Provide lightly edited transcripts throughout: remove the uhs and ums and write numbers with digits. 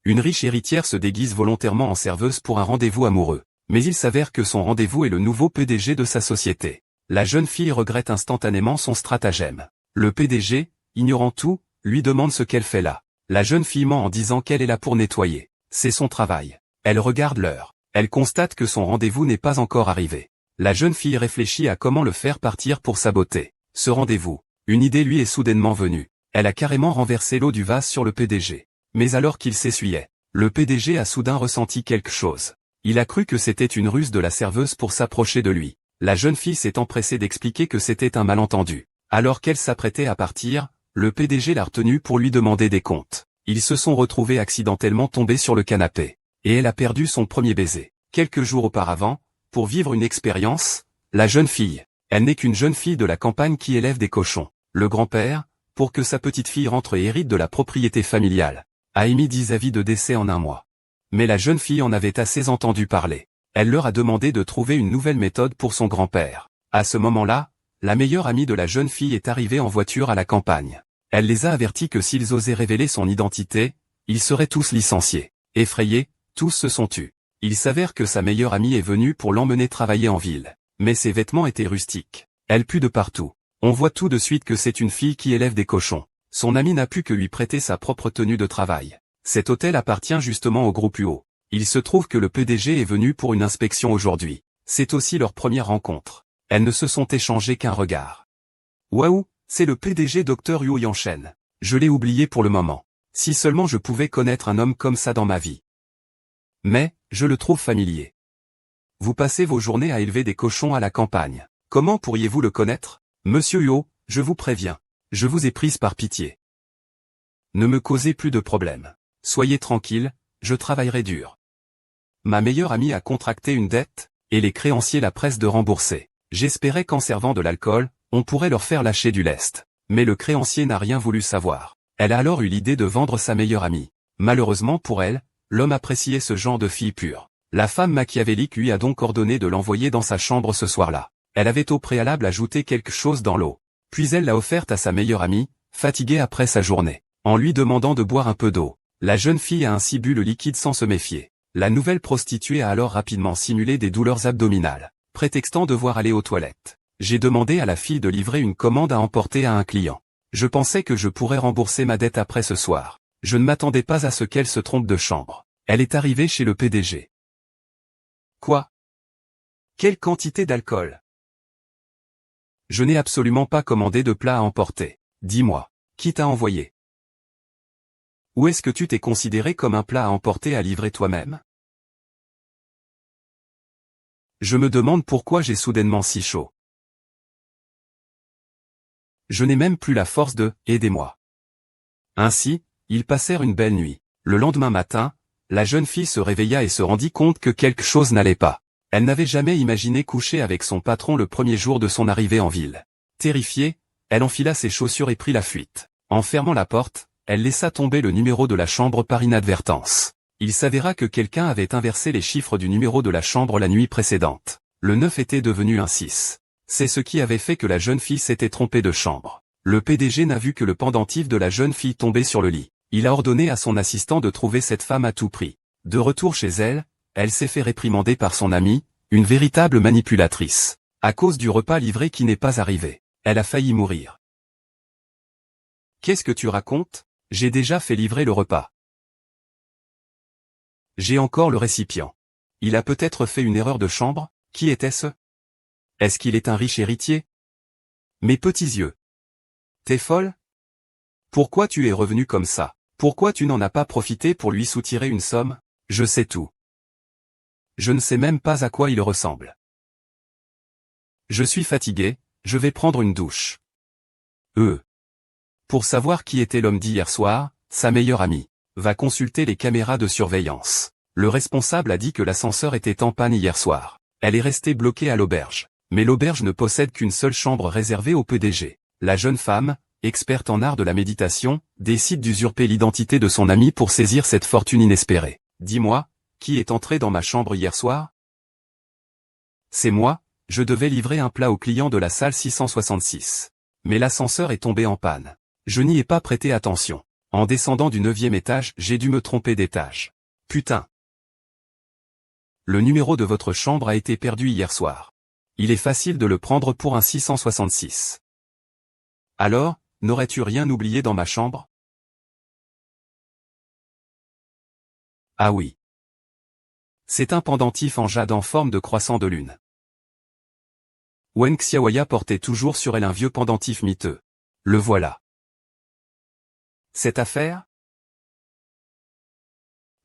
Une riche héritière se déguise volontairement en serveuse pour un rendez-vous amoureux. Mais il s'avère que son rendez-vous est le nouveau PDG de sa société. La jeune fille regrette instantanément son stratagème. Le PDG, ignorant tout, lui demande ce qu'elle fait là. La jeune fille ment en disant qu'elle est là pour nettoyer. C'est son travail. Elle regarde l'heure. Elle constate que son rendez-vous n'est pas encore arrivé. La jeune fille réfléchit à comment le faire partir pour saboter ce rendez-vous. Une idée lui est soudainement venue. Elle a carrément renversé l'eau du vase sur le PDG. Mais alors qu'il s'essuyait, le PDG a soudain ressenti quelque chose. Il a cru que c'était une ruse de la serveuse pour s'approcher de lui. La jeune fille s'est empressée d'expliquer que c'était un malentendu. Alors qu'elle s'apprêtait à partir, le PDG l'a retenue pour lui demander des comptes. Ils se sont retrouvés accidentellement tombés sur le canapé. Et elle a perdu son premier baiser. Quelques jours auparavant, pour vivre une expérience, la jeune fille, elle n'est qu'une jeune fille de la campagne qui élève des cochons. Le grand-père, pour que sa petite fille rentre et hérite de la propriété familiale, a émis 10 avis de décès en un mois. Mais la jeune fille en avait assez entendu parler. Elle leur a demandé de trouver une nouvelle méthode pour son grand-père. À ce moment-là, la meilleure amie de la jeune fille est arrivée en voiture à la campagne. Elle les a avertis que s'ils osaient révéler son identité, ils seraient tous licenciés. Effrayés, tous se sont tus. Il s'avère que sa meilleure amie est venue pour l'emmener travailler en ville. Mais ses vêtements étaient rustiques. Elle pue de partout. On voit tout de suite que c'est une fille qui élève des cochons. Son amie n'a pu que lui prêter sa propre tenue de travail. Cet hôtel appartient justement au groupe UO. Il se trouve que le PDG est venu pour une inspection aujourd'hui. C'est aussi leur première rencontre. Elles ne se sont échangées qu'un regard. Waouh, c'est le PDG Dr Yu Yanshen. Je l'ai oublié pour le moment. Si seulement je pouvais connaître un homme comme ça dans ma vie. Mais, je le trouve familier. Vous passez vos journées à élever des cochons à la campagne. Comment pourriez-vous le connaître? Monsieur Yu, je vous préviens. Je vous ai prise par pitié. Ne me causez plus de problèmes. Soyez tranquille, je travaillerai dur. Ma meilleure amie a contracté une dette, et les créanciers la pressent de rembourser. J'espérais qu'en servant de l'alcool, on pourrait leur faire lâcher du lest. Mais le créancier n'a rien voulu savoir. Elle a alors eu l'idée de vendre sa meilleure amie. Malheureusement pour elle, l'homme appréciait ce genre de fille pure. La femme machiavélique lui a donc ordonné de l'envoyer dans sa chambre ce soir-là. Elle avait au préalable ajouté quelque chose dans l'eau. Puis elle l'a offerte à sa meilleure amie, fatiguée après sa journée. En lui demandant de boire un peu d'eau, la jeune fille a ainsi bu le liquide sans se méfier. La nouvelle prostituée a alors rapidement simulé des douleurs abdominales, prétextant devoir aller aux toilettes. J'ai demandé à la fille de livrer une commande à emporter à un client. Je pensais que je pourrais rembourser ma dette après ce soir. Je ne m'attendais pas à ce qu'elle se trompe de chambre. Elle est arrivée chez le PDG. Quoi? Quelle quantité d'alcool? Je n'ai absolument pas commandé de plat à emporter. Dis-moi, qui t'a envoyé? Où est-ce que tu t'es considéré comme un plat à emporter à livrer toi-même? Je me demande pourquoi j'ai soudainement si chaud. Je n'ai même plus la force de « aidez-moi ». Ainsi, ils passèrent une belle nuit. Le lendemain matin, la jeune fille se réveilla et se rendit compte que quelque chose n'allait pas. Elle n'avait jamais imaginé coucher avec son patron le premier jour de son arrivée en ville. Terrifiée, elle enfila ses chaussures et prit la fuite. En fermant la porte, elle laissa tomber le numéro de la chambre par inadvertance. Il s'avéra que quelqu'un avait inversé les chiffres du numéro de la chambre la nuit précédente. Le 9 était devenu un 6. C'est ce qui avait fait que la jeune fille s'était trompée de chambre. Le PDG n'a vu que le pendentif de la jeune fille tomber sur le lit. Il a ordonné à son assistant de trouver cette femme à tout prix. De retour chez elle, elle s'est fait réprimander par son amie, une véritable manipulatrice. À cause du repas livré qui n'est pas arrivé, elle a failli mourir. Qu'est-ce que tu racontes? J'ai déjà fait livrer le repas. J'ai encore le récipient. Il a peut-être fait une erreur de chambre? Qui était-ce? Est-ce qu'il est un riche héritier? Mes petits yeux. T'es folle? Pourquoi tu es revenu comme ça? Pourquoi tu n'en as pas profité pour lui soutirer une somme? Je sais tout. Je ne sais même pas à quoi il ressemble. Je suis fatigué, je vais prendre une douche. Pour savoir qui était l'homme d'hier soir, sa meilleure amie va consulter les caméras de surveillance. Le responsable a dit que l'ascenseur était en panne hier soir. Elle est restée bloquée à l'auberge. Mais l'auberge ne possède qu'une seule chambre réservée au PDG. La jeune femme, experte en art de la méditation, décide d'usurper l'identité de son ami pour saisir cette fortune inespérée. Dis-moi, qui est entré dans ma chambre hier soir? C'est moi, je devais livrer un plat au client de la salle 666. Mais l'ascenseur est tombé en panne. Je n'y ai pas prêté attention. En descendant du 9e étage, j'ai dû me tromper d'étage. Putain. Le numéro de votre chambre a été perdu hier soir. Il est facile de le prendre pour un 666. Alors, n'aurais-tu rien oublié dans ma chambre? Ah oui. C'est un pendentif en jade en forme de croissant de lune. Wen Xiaoya portait toujours sur elle un vieux pendentif miteux. Le voilà. Cette affaire?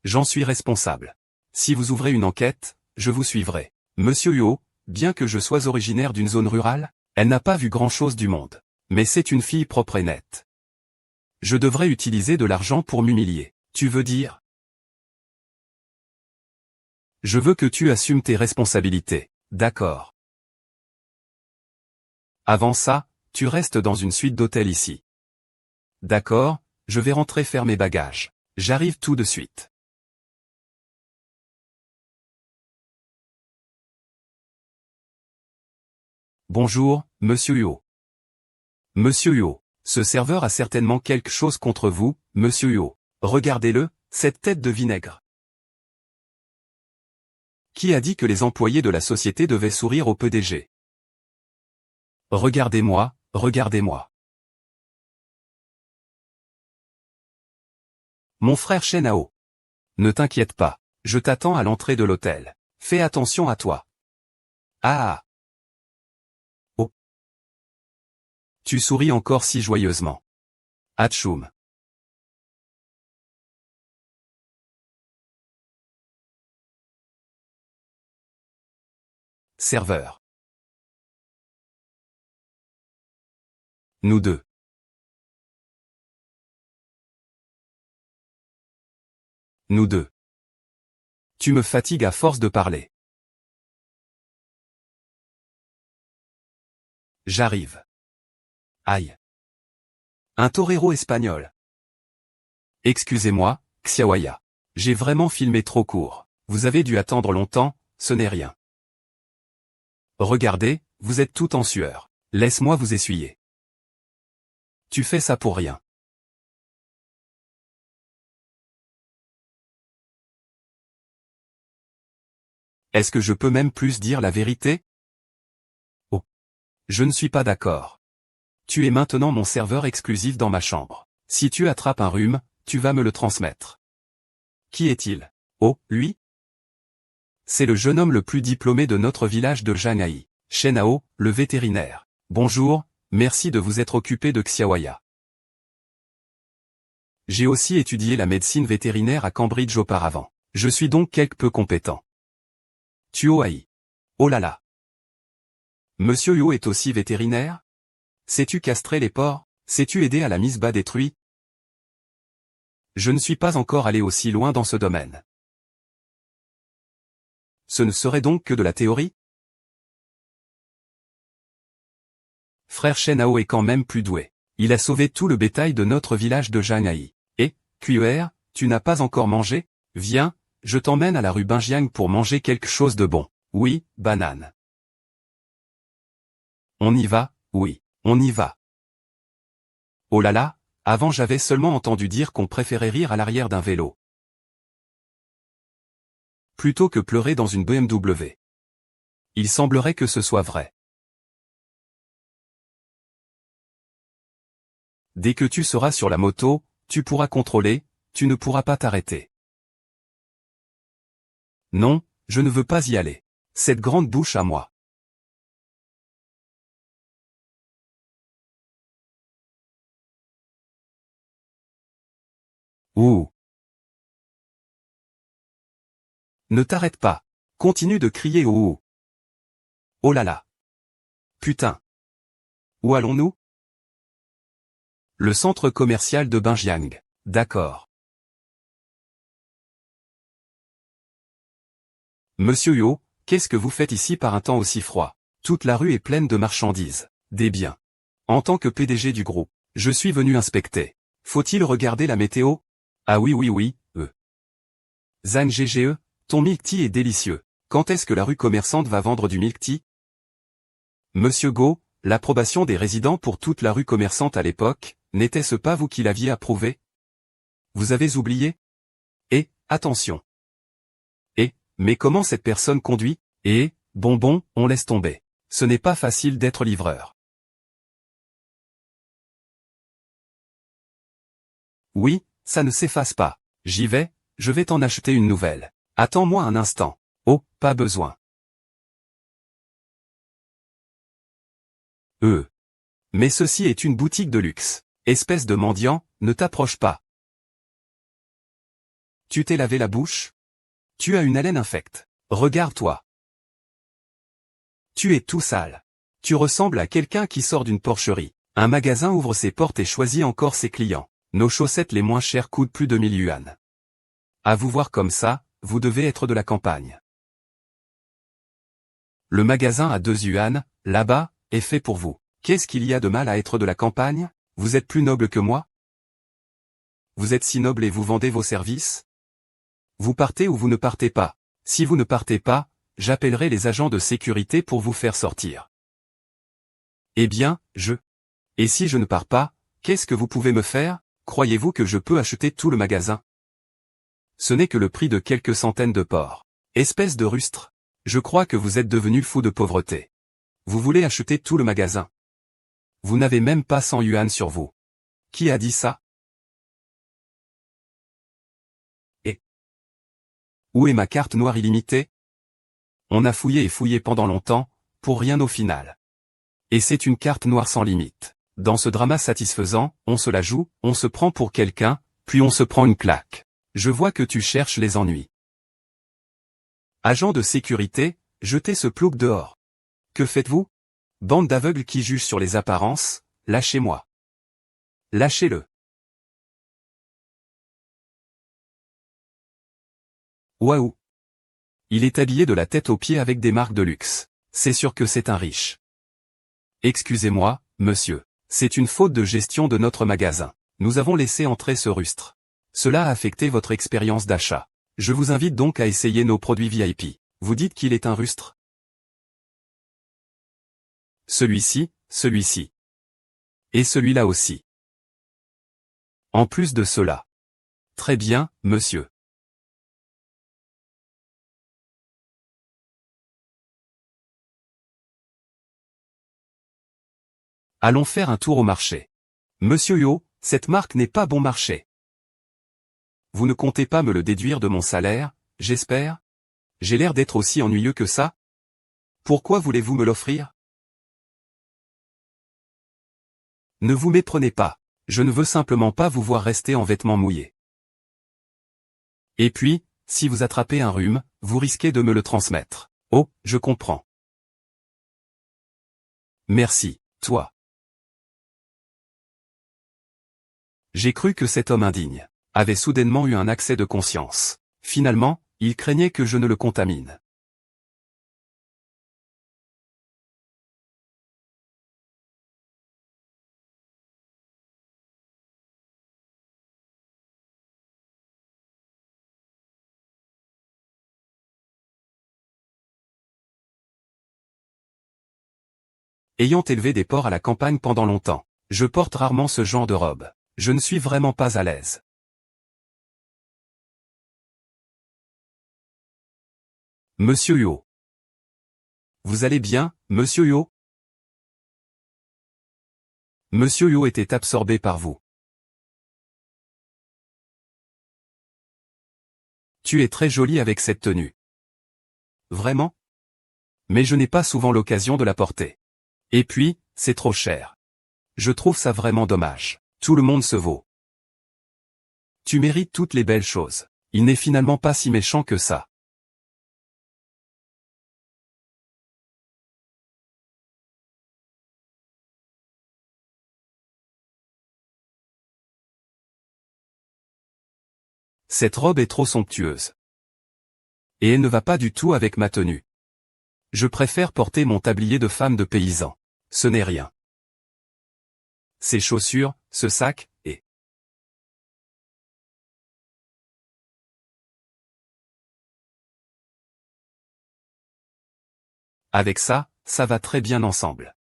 J'en suis responsable. Si vous ouvrez une enquête, je vous suivrai. Monsieur Huo, bien que je sois originaire d'une zone rurale, elle n'a pas vu grand-chose du monde. Mais c'est une fille propre et nette. Je devrais utiliser de l'argent pour m'humilier. Tu veux dire? Je veux que tu assumes tes responsabilités. D'accord. Avant ça, tu restes dans une suite d'hôtel ici. D'accord, je vais rentrer faire mes bagages. J'arrive tout de suite. Bonjour, Monsieur Huo. Monsieur Huo, ce serveur a certainement quelque chose contre vous, Monsieur Huo. Regardez-le, cette tête de vinaigre. Qui a dit que les employés de la société devaient sourire au PDG? Regardez-moi, regardez-moi. Mon frère Shenao. Ne t'inquiète pas, je t'attends à l'entrée de l'hôtel. Fais attention à toi. Ah. Oh. Tu souris encore si joyeusement. Atchoum. Serveur. Nous deux. Nous deux. Tu me fatigues à force de parler. J'arrive. Aïe. Un torero espagnol. Excusez-moi, Xiaoya. J'ai vraiment filmé trop court. Vous avez dû attendre longtemps, ce n'est rien. Regardez, vous êtes tout en sueur. Laisse-moi vous essuyer. Tu fais ça pour rien. Est-ce que je peux même plus dire la vérité? Oh. Je ne suis pas d'accord. Tu es maintenant mon serveur exclusif dans ma chambre. Si tu attrapes un rhume, tu vas me le transmettre. Qui est-il? Oh, lui? C'est le jeune homme le plus diplômé de notre village de Zhanghai. Shenao, le vétérinaire. Bonjour, merci de vous être occupé de Xiaoya. J'ai aussi étudié la médecine vétérinaire à Cambridge auparavant. Je suis donc quelque peu compétent. Tuoai. Oh là là. Monsieur Yo est aussi vétérinaire? Sais-tu castrer les porcs? Sais-tu aider à la mise bas détruit? Je ne suis pas encore allé aussi loin dans ce domaine. Ce ne serait donc que de la théorie? Frère Shenao est quand même plus doué. Il a sauvé tout le bétail de notre village de Zhanghai. Et, QR, tu n'as pas encore mangé? Viens, je t'emmène à la rue Binjiang pour manger quelque chose de bon. Oui, banane. On y va, oui, on y va. Oh là là, avant j'avais seulement entendu dire qu'on préférait rire à l'arrière d'un vélo. Plutôt que pleurer dans une BMW. Il semblerait que ce soit vrai. Dès que tu seras sur la moto, tu pourras contrôler, tu ne pourras pas t'arrêter. Non, je ne veux pas y aller. Cette grande bouche à moi. Ouh. Ne t'arrête pas. Continue de crier ouh. Oh là là. Putain. Où allons-nous? Le centre commercial de Binjiang. D'accord. Monsieur Yo, qu'est-ce que vous faites ici par un temps aussi froid? Toute la rue est pleine de marchandises, des biens. En tant que PDG du groupe, je suis venu inspecter. Faut-il regarder la météo? Ah oui oui oui, Zhang GGE, ton milk tea est délicieux. Quand est-ce que la rue commerçante va vendre du milk tea? Monsieur Go, l'approbation des résidents pour toute la rue commerçante à l'époque, n'était-ce pas vous qui l'aviez approuvé? Vous avez oublié? Et, attention. Mais comment cette personne conduit? Bon, on laisse tomber. Ce n'est pas facile d'être livreur. Oui, ça ne s'efface pas. J'y vais, je vais t'en acheter une nouvelle. Attends-moi un instant. Oh, pas besoin. Mais ceci est une boutique de luxe. Espèce de mendiant, ne t'approche pas. Tu t'es lavé la bouche? Tu as une haleine infecte. Regarde-toi. Tu es tout sale. Tu ressembles à quelqu'un qui sort d'une porcherie. Un magasin ouvre ses portes et choisit encore ses clients. Nos chaussettes les moins chères coûtent plus de 1000 yuan. À vous voir comme ça, vous devez être de la campagne. Le magasin à 2 yuan, là-bas, est fait pour vous. Qu'est-ce qu'il y a de mal à être de la campagne? Vous êtes plus noble que moi? Vous êtes si noble et vous vendez vos services? Vous partez ou vous ne partez pas? Si vous ne partez pas, j'appellerai les agents de sécurité pour vous faire sortir. Eh bien, Et si je ne pars pas, qu'est-ce que vous pouvez me faire? Croyez-vous que je peux acheter tout le magasin? Ce n'est que le prix de quelques centaines de porcs. Espèce de rustre. Je crois que vous êtes devenu fou de pauvreté. Vous voulez acheter tout le magasin. Vous n'avez même pas 100 yuan sur vous. Qui a dit ça? Et où est ma carte noire illimitée? On a fouillé et fouillé pendant longtemps, pour rien au final. Et c'est une carte noire sans limite. Dans ce drama satisfaisant, on se la joue, on se prend pour quelqu'un, puis on se prend une claque. Je vois que tu cherches les ennuis. Agent de sécurité, jetez ce plouc dehors. Que faites-vous? Bande d'aveugles qui jugent sur les apparences, lâchez-moi. Lâchez-le. Waouh! Il est habillé de la tête aux pieds avec des marques de luxe. C'est sûr que c'est un riche. Excusez-moi, monsieur. C'est une faute de gestion de notre magasin. Nous avons laissé entrer ce rustre. Cela a affecté votre expérience d'achat. Je vous invite donc à essayer nos produits VIP. Vous dites qu'il est un rustre? Celui-ci. Et celui-là aussi. En plus de cela. Très bien, monsieur. Allons faire un tour au marché. Monsieur Yo, cette marque n'est pas bon marché. Vous ne comptez pas me le déduire de mon salaire, j'espère? J'ai l'air d'être aussi ennuyeux que ça? Pourquoi voulez-vous me l'offrir? Ne vous méprenez pas. Je ne veux simplement pas vous voir rester en vêtements mouillés. Et puis, si vous attrapez un rhume, vous risquez de me le transmettre. Oh, je comprends. Merci, toi. J'ai cru que cet homme indigne avait soudainement eu un accès de conscience. Finalement, il craignait que je ne le contamine. Ayant élevé des porcs à la campagne pendant longtemps, je porte rarement ce genre de robe. Je ne suis vraiment pas à l'aise. Monsieur Yo. Vous allez bien, Monsieur Yo? Monsieur Yo était absorbé par vous. Tu es très jolie avec cette tenue. Vraiment? Mais je n'ai pas souvent l'occasion de la porter. Et puis, c'est trop cher. Je trouve ça vraiment dommage. Tout le monde se vaut. Tu mérites toutes les belles choses. Il n'est finalement pas si méchant que ça. Cette robe est trop somptueuse. Et elle ne va pas du tout avec ma tenue. Je préfère porter mon tablier de femme de paysan. Ce n'est rien. Ces chaussures, ce sac, et... Avec ça, ça va très bien ensemble.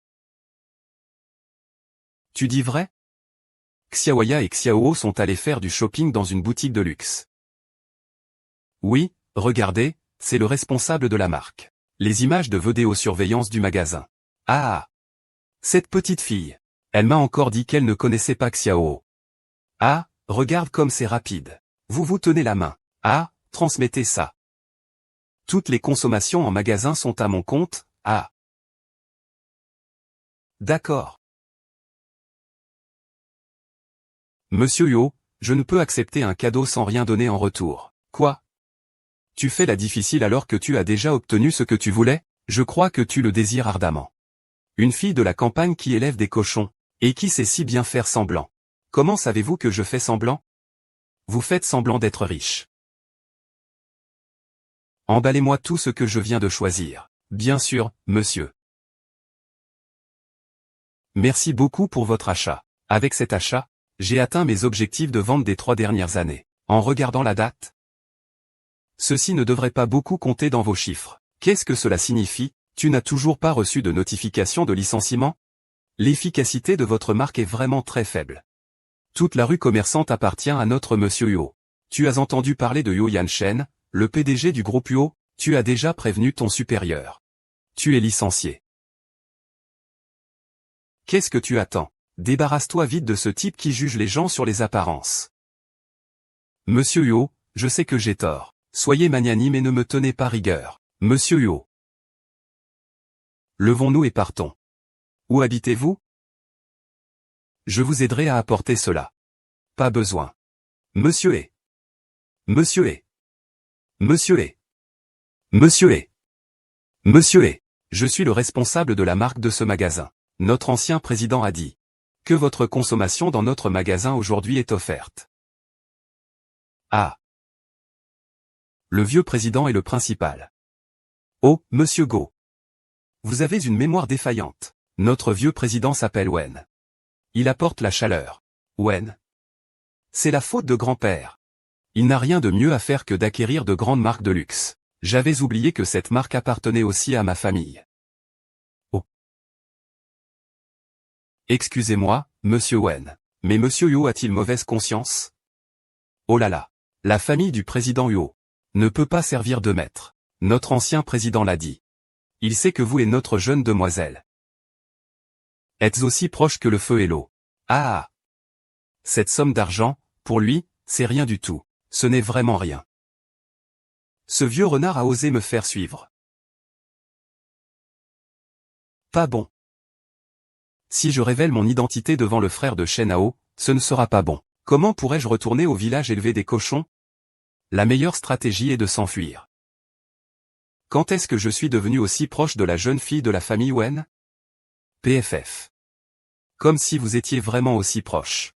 Tu dis vrai? Xiaoya et Xiaoho sont allés faire du shopping dans une boutique de luxe. Oui, regardez, c'est le responsable de la marque. Les images de vidéosurveillance du magasin. Ah! Cette petite fille. Elle m'a encore dit qu'elle ne connaissait pas Xiaoho. Ah, regarde comme c'est rapide. Vous vous tenez la main. Ah, transmettez ça. Toutes les consommations en magasin sont à mon compte. Ah. D'accord. Monsieur Yo, je ne peux accepter un cadeau sans rien donner en retour. Quoi? Tu fais la difficile alors que tu as déjà obtenu ce que tu voulais? Je crois que tu le désires ardemment. Une fille de la campagne qui élève des cochons, et qui sait si bien faire semblant. Comment savez-vous que je fais semblant? Vous faites semblant d'être riche. Emballez-moi tout ce que je viens de choisir. Bien sûr, monsieur. Merci beaucoup pour votre achat. Avec cet achat, j'ai atteint mes objectifs de vente des 3 dernières années. En regardant la date, ceci ne devrait pas beaucoup compter dans vos chiffres. Qu'est-ce que cela signifie? Tu n'as toujours pas reçu de notification de licenciement? L'efficacité de votre marque est vraiment très faible. Toute la rue commerçante appartient à notre monsieur Yo. Tu as entendu parler de Yo Yanshen, le PDG du groupe Yo? Tu as déjà prévenu ton supérieur. Tu es licencié. Qu'est-ce que tu attends? Débarrasse-toi vite de ce type qui juge les gens sur les apparences. Monsieur Yo, je sais que j'ai tort. Soyez magnanime et ne me tenez pas rigueur. Monsieur Yo. Levons-nous et partons. Où habitez-vous? Je vous aiderai à apporter cela. Pas besoin. Monsieur est. Monsieur est. Monsieur est. Monsieur est. Monsieur est. Je suis le responsable de la marque de ce magasin. Notre ancien président a dit que votre consommation dans notre magasin aujourd'hui est offerte. Ah. Le vieux président est le principal. Oh, monsieur Go. Vous avez une mémoire défaillante. Notre vieux président s'appelle Wen. Il apporte la chaleur. Wen. C'est la faute de grand-père. Il n'a rien de mieux à faire que d'acquérir de grandes marques de luxe. J'avais oublié que cette marque appartenait aussi à ma famille. Oh. Excusez-moi, monsieur Wen. Mais monsieur Yo a-t-il mauvaise conscience? Oh là là. La famille du président Yo ne peut pas servir de maître. Notre ancien président l'a dit. Il sait que vous et notre jeune demoiselle êtes aussi proches que le feu et l'eau. Ah! Cette somme d'argent, pour lui, c'est rien du tout. Ce n'est vraiment rien. Ce vieux renard a osé me faire suivre. Pas bon. Si je révèle mon identité devant le frère de Shen Hao, ce ne sera pas bon. Comment pourrais-je retourner au village élever des cochons? La meilleure stratégie est de s'enfuir. Quand est-ce que je suis devenu aussi proche de la jeune fille de la famille Wen? PFF. Comme si vous étiez vraiment aussi proche.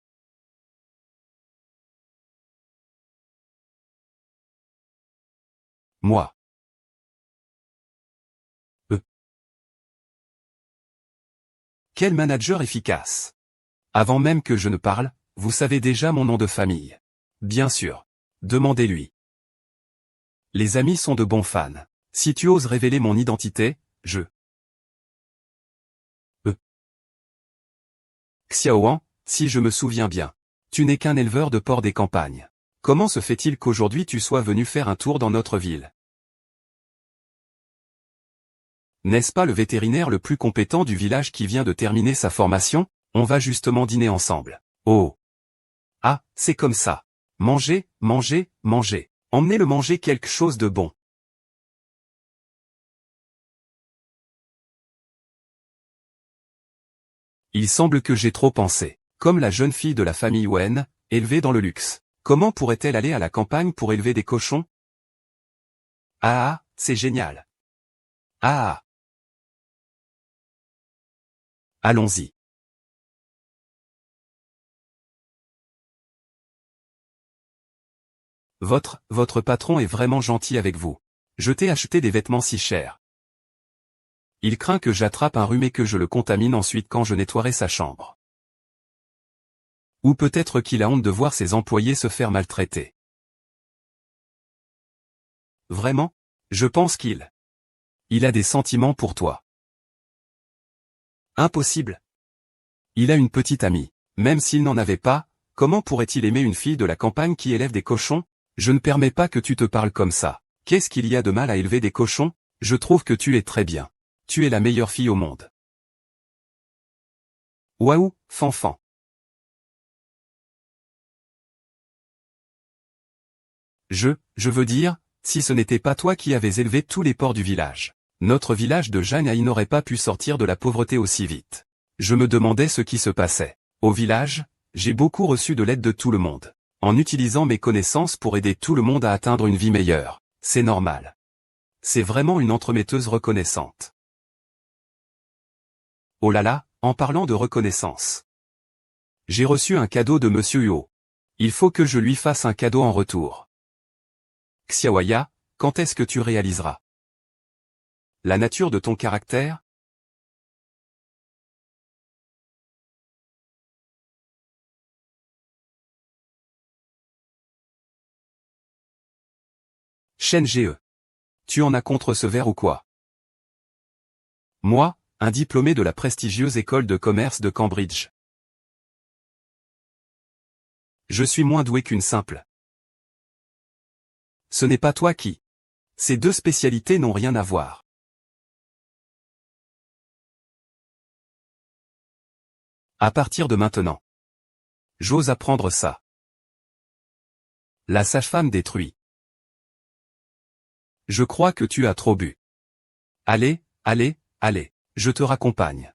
Moi. Quel manager efficace. Avant même que je ne parle, vous savez déjà mon nom de famille. Bien sûr. Demandez-lui. Les amis sont de bons fans. Si tu oses révéler mon identité, je... Xiaohan, si je me souviens bien. Tu n'es qu'un éleveur de porcs des campagnes. Comment se fait-il qu'aujourd'hui tu sois venu faire un tour dans notre ville? N'est-ce pas le vétérinaire le plus compétent du village qui vient de terminer sa formation? On va justement dîner ensemble. Oh! Ah, c'est comme ça. Mangez, mangez, mangez. Emmenez-le manger quelque chose de bon. Il semble que j'ai trop pensé. Comme la jeune fille de la famille Wen, élevée dans le luxe. Comment pourrait-elle aller à la campagne pour élever des cochons? Ah, c'est génial. Ah. Allons-y. Votre patron est vraiment gentil avec vous. Je t'ai acheté des vêtements si chers. Il craint que j'attrape un rhume et que je le contamine ensuite quand je nettoierai sa chambre. Ou peut-être qu'il a honte de voir ses employés se faire maltraiter. Vraiment? Je pense qu'il a des sentiments pour toi. Impossible. Il a une petite amie. Même s'il n'en avait pas, comment pourrait-il aimer une fille de la campagne qui élève des cochons? Je ne permets pas que tu te parles comme ça. Qu'est-ce qu'il y a de mal à élever des cochons? Je trouve que tu es très bien. Tu es la meilleure fille au monde. Waouh, Fanfan. Je veux dire, si ce n'était pas toi qui avais élevé tous les porcs du village. Notre village de Janaï n'aurait pas pu sortir de la pauvreté aussi vite. Je me demandais ce qui se passait. Au village, j'ai beaucoup reçu de l'aide de tout le monde. En utilisant mes connaissances pour aider tout le monde à atteindre une vie meilleure. C'est normal. C'est vraiment une entremetteuse reconnaissante. Oh là là, en parlant de reconnaissance. J'ai reçu un cadeau de Monsieur Huo. Il faut que je lui fasse un cadeau en retour. Xiaoya, quand est-ce que tu réaliseras la nature de ton caractère? Shen Ge. Tu en as contre ce verre ou quoi? Moi, un diplômé de la prestigieuse école de commerce de Cambridge. Je suis moins doué qu'une simple. Ce n'est pas toi qui. Ces deux spécialités n'ont rien à voir. À partir de maintenant. J'ose apprendre ça. La sage-femme détruit. Je crois que tu as trop bu. Allez, allez, allez, je te raccompagne.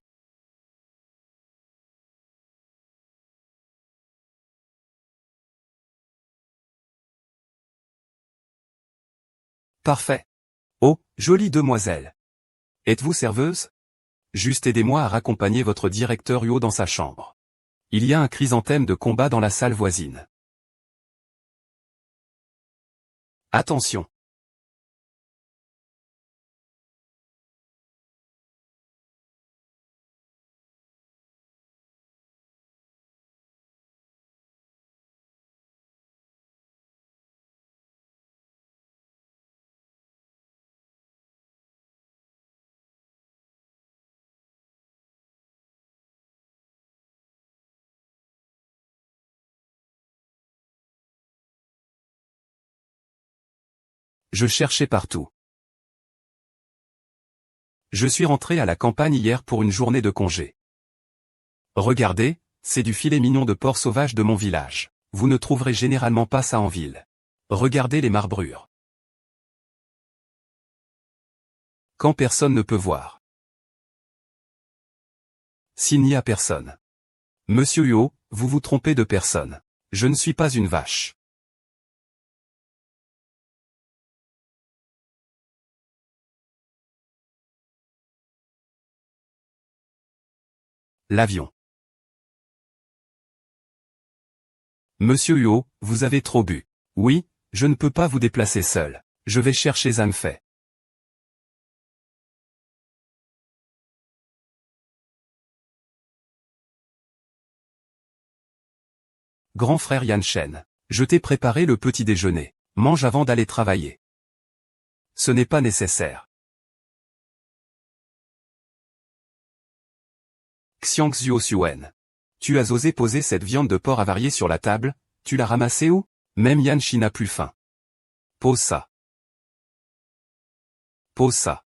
Parfait. Oh, jolie demoiselle. Êtes-vous serveuse? Juste aidez-moi à raccompagner votre directeur Huo dans sa chambre. Il y a un chrysanthème de combat dans la salle voisine. Attention. Je cherchais partout. Je suis rentré à la campagne hier pour une journée de congé. Regardez, c'est du filet mignon de porc sauvage de mon village. Vous ne trouverez généralement pas ça en ville. Regardez les marbrures. Quand personne ne peut voir. S'il n'y a personne. Monsieur Huo, vous vous trompez de personne. Je ne suis pas une vache. L'avion. Monsieur Huo, vous avez trop bu. Oui, je ne peux pas vous déplacer seul. Je vais chercher Zanfei. Grand frère Yan Shen. Je t'ai préparé le petit déjeuner. Mange avant d'aller travailler. Ce n'est pas nécessaire. Xiangxiu Xuen. Tu as osé poser cette viande de porc avariée sur la table, tu l'as ramassée où? Même Yan Shi n'a plus faim. Pose ça. Pose ça.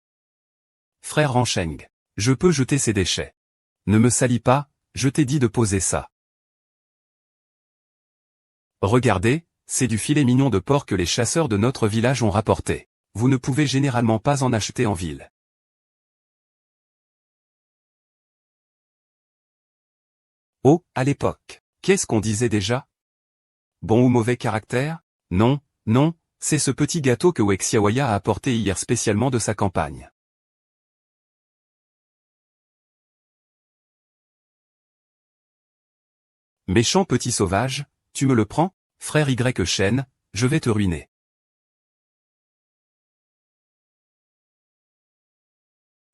Frère Ransheng. Je peux jeter ces déchets. Ne me salis pas, je t'ai dit de poser ça. Regardez, c'est du filet mignon de porc que les chasseurs de notre village ont rapporté. Vous ne pouvez généralement pas en acheter en ville. Oh, à l'époque. Qu'est-ce qu'on disait déjà? Bon ou mauvais caractère? Non, non, c'est ce petit gâteau que Wexiawaya a apporté hier spécialement de sa campagne. Méchant petit sauvage, tu me le prends? Frère Y Shen, je vais te ruiner.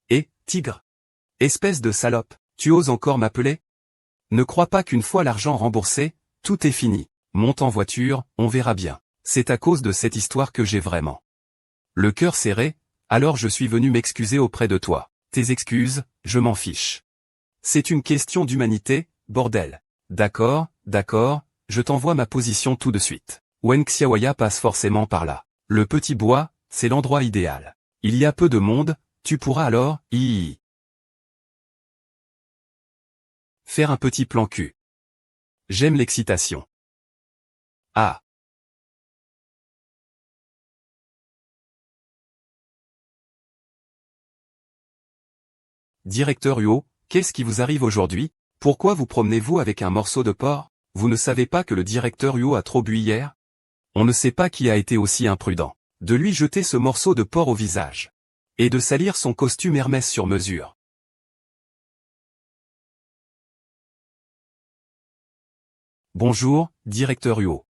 Et, tigre. Espèce de salope, tu oses encore m'appeler? Ne crois pas qu'une fois l'argent remboursé, tout est fini. Monte en voiture, on verra bien. C'est à cause de cette histoire que j'ai vraiment le cœur serré, alors je suis venu m'excuser auprès de toi. Tes excuses, je m'en fiche. C'est une question d'humanité, bordel. D'accord, d'accord, je t'envoie ma position tout de suite. Wen Xiaoya passe forcément par là. Le petit bois, c'est l'endroit idéal. Il y a peu de monde, tu pourras alors, faire un petit plan cul. J'aime l'excitation. Ah. Directeur Huo, qu'est-ce qui vous arrive aujourd'hui? Pourquoi vous promenez-vous avec un morceau de porc? Vous ne savez pas que le directeur Huo a trop bu hier? On ne sait pas qui a été aussi imprudent de lui jeter ce morceau de porc au visage. Et de salir son costume Hermès sur mesure. Bonjour, directeur Huo.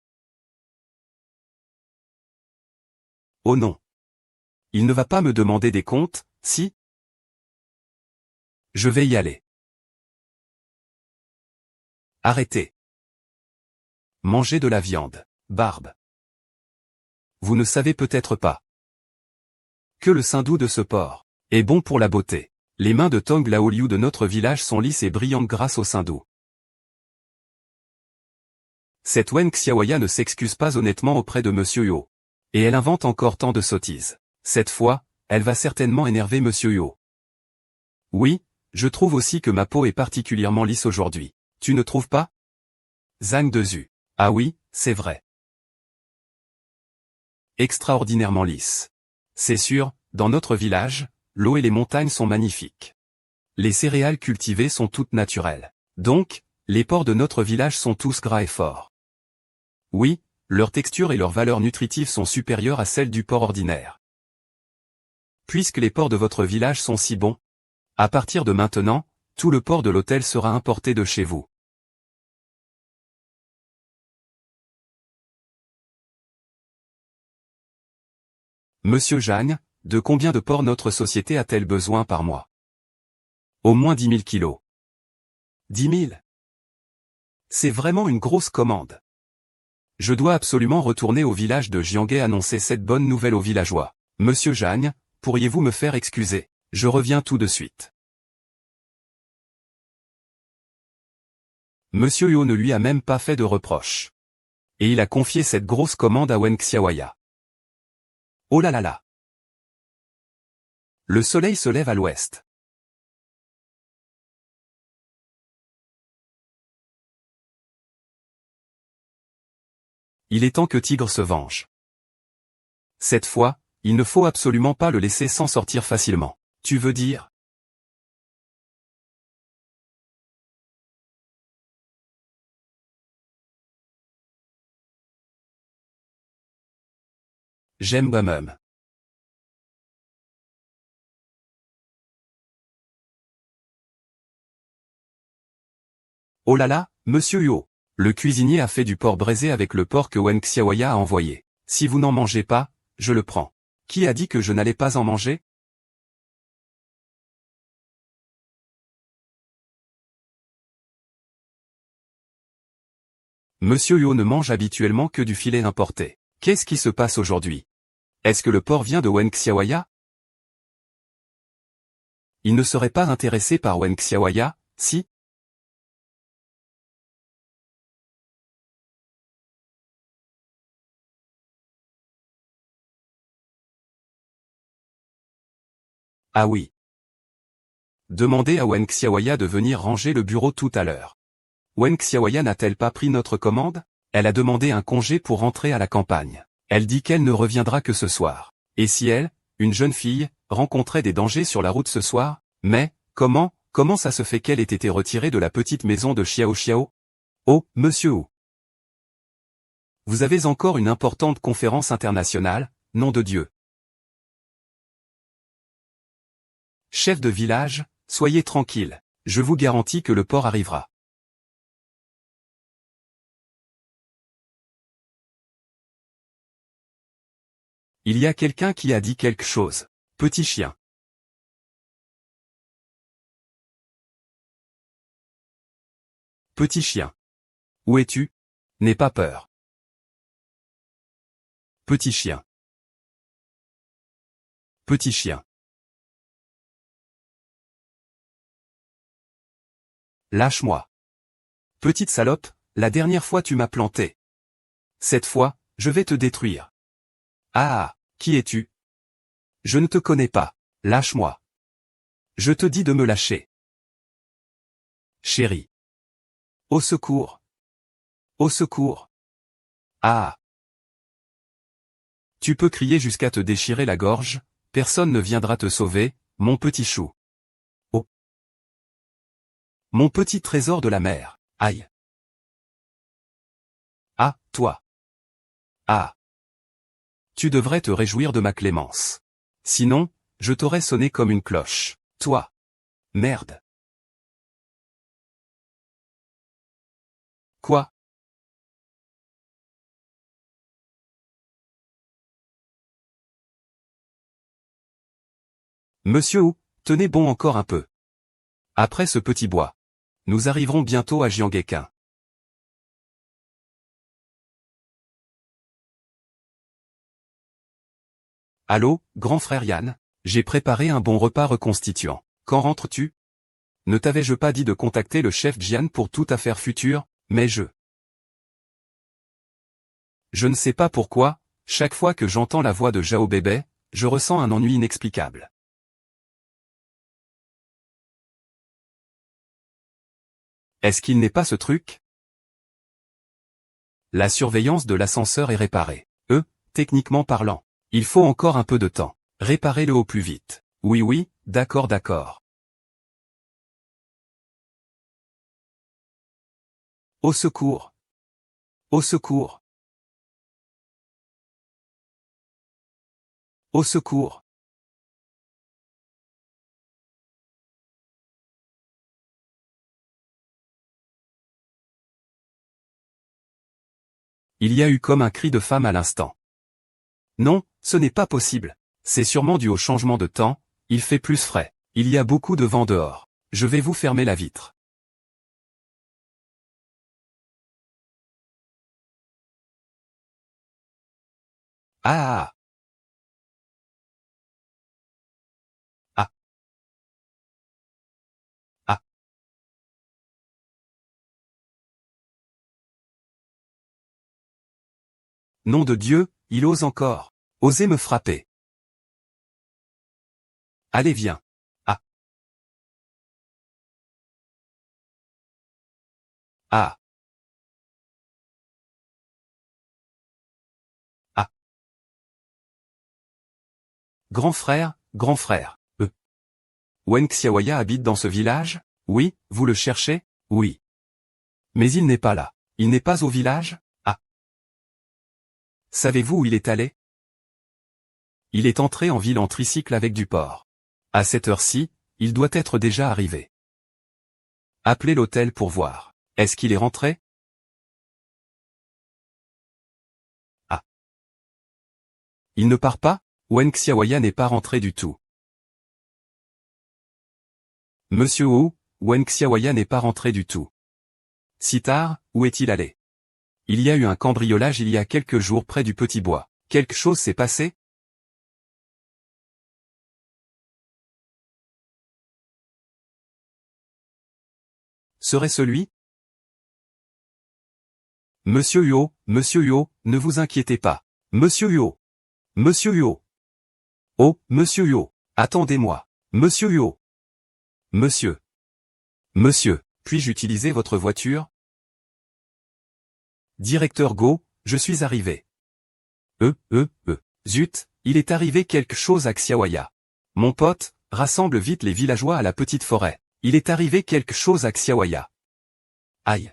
Oh non. Il ne va pas me demander des comptes, si? Je vais y aller. Arrêtez. Mangez de la viande. Barbe. Vous ne savez peut-être pas que le saindoux de ce porc est bon pour la beauté. Les mains de Tong Laoliu de notre village sont lisses et brillantes grâce au saindoux. Cette Wen Xiaoya ne s'excuse pas honnêtement auprès de Monsieur Huo. Et elle invente encore tant de sottises. Cette fois, elle va certainement énerver Monsieur Huo. Oui, je trouve aussi que ma peau est particulièrement lisse aujourd'hui. Tu ne trouves pas? Zhang Dezu. Ah oui, c'est vrai. Extraordinairement lisse. C'est sûr, dans notre village, l'eau et les montagnes sont magnifiques. Les céréales cultivées sont toutes naturelles. Donc, les porcs de notre village sont tous gras et forts. Oui, leur texture et leur valeur nutritive sont supérieures à celles du porc ordinaire. Puisque les porcs de votre village sont si bons, à partir de maintenant, tout le porc de l'hôtel sera importé de chez vous. Monsieur Zhang, de combien de porcs notre société a-t-elle besoin par mois? Au moins 10 000 kilos. 10 000? C'est vraiment une grosse commande. Je dois absolument retourner au village de Jianghe annoncer cette bonne nouvelle aux villageois. Monsieur Zhang, pourriez-vous me faire excuser? Je reviens tout de suite. Monsieur Huo ne lui a même pas fait de reproche. Et il a confié cette grosse commande à Wen Xiaoya. Oh là là là! Le soleil se lève à l'ouest. Il est temps que Tigre se venge. Cette fois, il ne faut absolument pas le laisser s'en sortir facilement. Tu veux dire? J'aime moi-même. Oh là là, monsieur Huo. Le cuisinier a fait du porc braisé avec le porc que Wen Xiaoya a envoyé. Si vous n'en mangez pas, je le prends. Qui a dit que je n'allais pas en manger? Monsieur Huo ne mange habituellement que du filet importé. Qu'est-ce qui se passe aujourd'hui? Est-ce que le porc vient de Wen Xiaoya? Il ne serait pas intéressé par Wen Xiaoya, si? Ah oui. Demandez à Wen Xiaoya de venir ranger le bureau tout à l'heure. Wen Xiaoya n'a-t-elle pas pris notre commande? Elle a demandé un congé pour rentrer à la campagne. Elle dit qu'elle ne reviendra que ce soir. Et si elle, une jeune fille, rencontrait des dangers sur la route ce soir? Mais, comment ça se fait qu'elle ait été retirée de la petite maison de Xiao Xiao? Oh, monsieur Wu. Vous avez encore une importante conférence internationale, nom de Dieu. Chef de village, soyez tranquille. Je vous garantis que le porc arrivera. Il y a quelqu'un qui a dit quelque chose. Petit chien. Petit chien. Où es-tu? N'aie pas peur. Petit chien. Petit chien. Lâche-moi. Petite salope, la dernière fois tu m'as planté. Cette fois, je vais te détruire. Ah, qui es-tu? Je ne te connais pas. Lâche-moi. Je te dis de me lâcher. Chérie. Au secours. Au secours. Ah. Tu peux crier jusqu'à te déchirer la gorge, personne ne viendra te sauver, mon petit chou. Oh. Mon petit trésor de la mer. Aïe. Ah, toi. Ah. Tu devrais te réjouir de ma clémence. Sinon, je t'aurais sonné comme une cloche. Toi. Merde. Quoi? Monsieur Wu, tenez bon encore un peu. Après ce petit bois. Nous arriverons bientôt à Jianghequin. Allô, grand frère Yann? J'ai préparé un bon repas reconstituant. Quand rentres-tu? Ne t'avais-je pas dit de contacter le chef Jian pour toute affaire future, mais Je ne sais pas pourquoi, chaque fois que j'entends la voix de Zhao Bébé, je ressens un ennui inexplicable. Est-ce qu'il n'est pas ce truc? La surveillance de l'ascenseur est réparée. Techniquement parlant. Il faut encore un peu de temps. Réparez-le au plus vite. Oui oui, d'accord d'accord. Au secours. Au secours. Au secours. Il y a eu comme un cri de femme à l'instant. Non, ce n'est pas possible. C'est sûrement dû au changement de temps, il fait plus frais. Il y a beaucoup de vent dehors. Je vais vous fermer la vitre. Ah ah ah ah. Nom de Dieu, il ose encore. Osez me frapper. Allez viens. Ah ah ah. Grand frère, grand frère. Wen Xiaoya habite dans ce village? Oui, vous le cherchez? Oui. Mais il n'est pas là. Il n'est pas au village? Ah. Savez-vous où il est allé? Il est entré en ville en tricycle avec du porc. À cette heure-ci, il doit être déjà arrivé. Appelez l'hôtel pour voir. Est-ce qu'il est rentré? Ah. Il ne part pas? Wen Xiaoya n'est pas rentré du tout. Monsieur Wu, Wen Xiaoya n'est pas rentré du tout. Si tard, où est-il allé? Il y a eu un cambriolage il y a quelques jours près du petit bois. Quelque chose s'est passé? Serait-ce lui? Monsieur Huo, ne vous inquiétez pas. Monsieur Huo. Monsieur Huo. Oh, Monsieur Huo. Attendez-moi. Monsieur Huo. Monsieur. Monsieur, puis-je utiliser votre voiture? Directeur Go, je suis arrivé. Zut, il est arrivé quelque chose à Xiaoya. Mon pote, rassemble vite les villageois à la petite forêt. Il est arrivé quelque chose à Xiaoya. Aïe.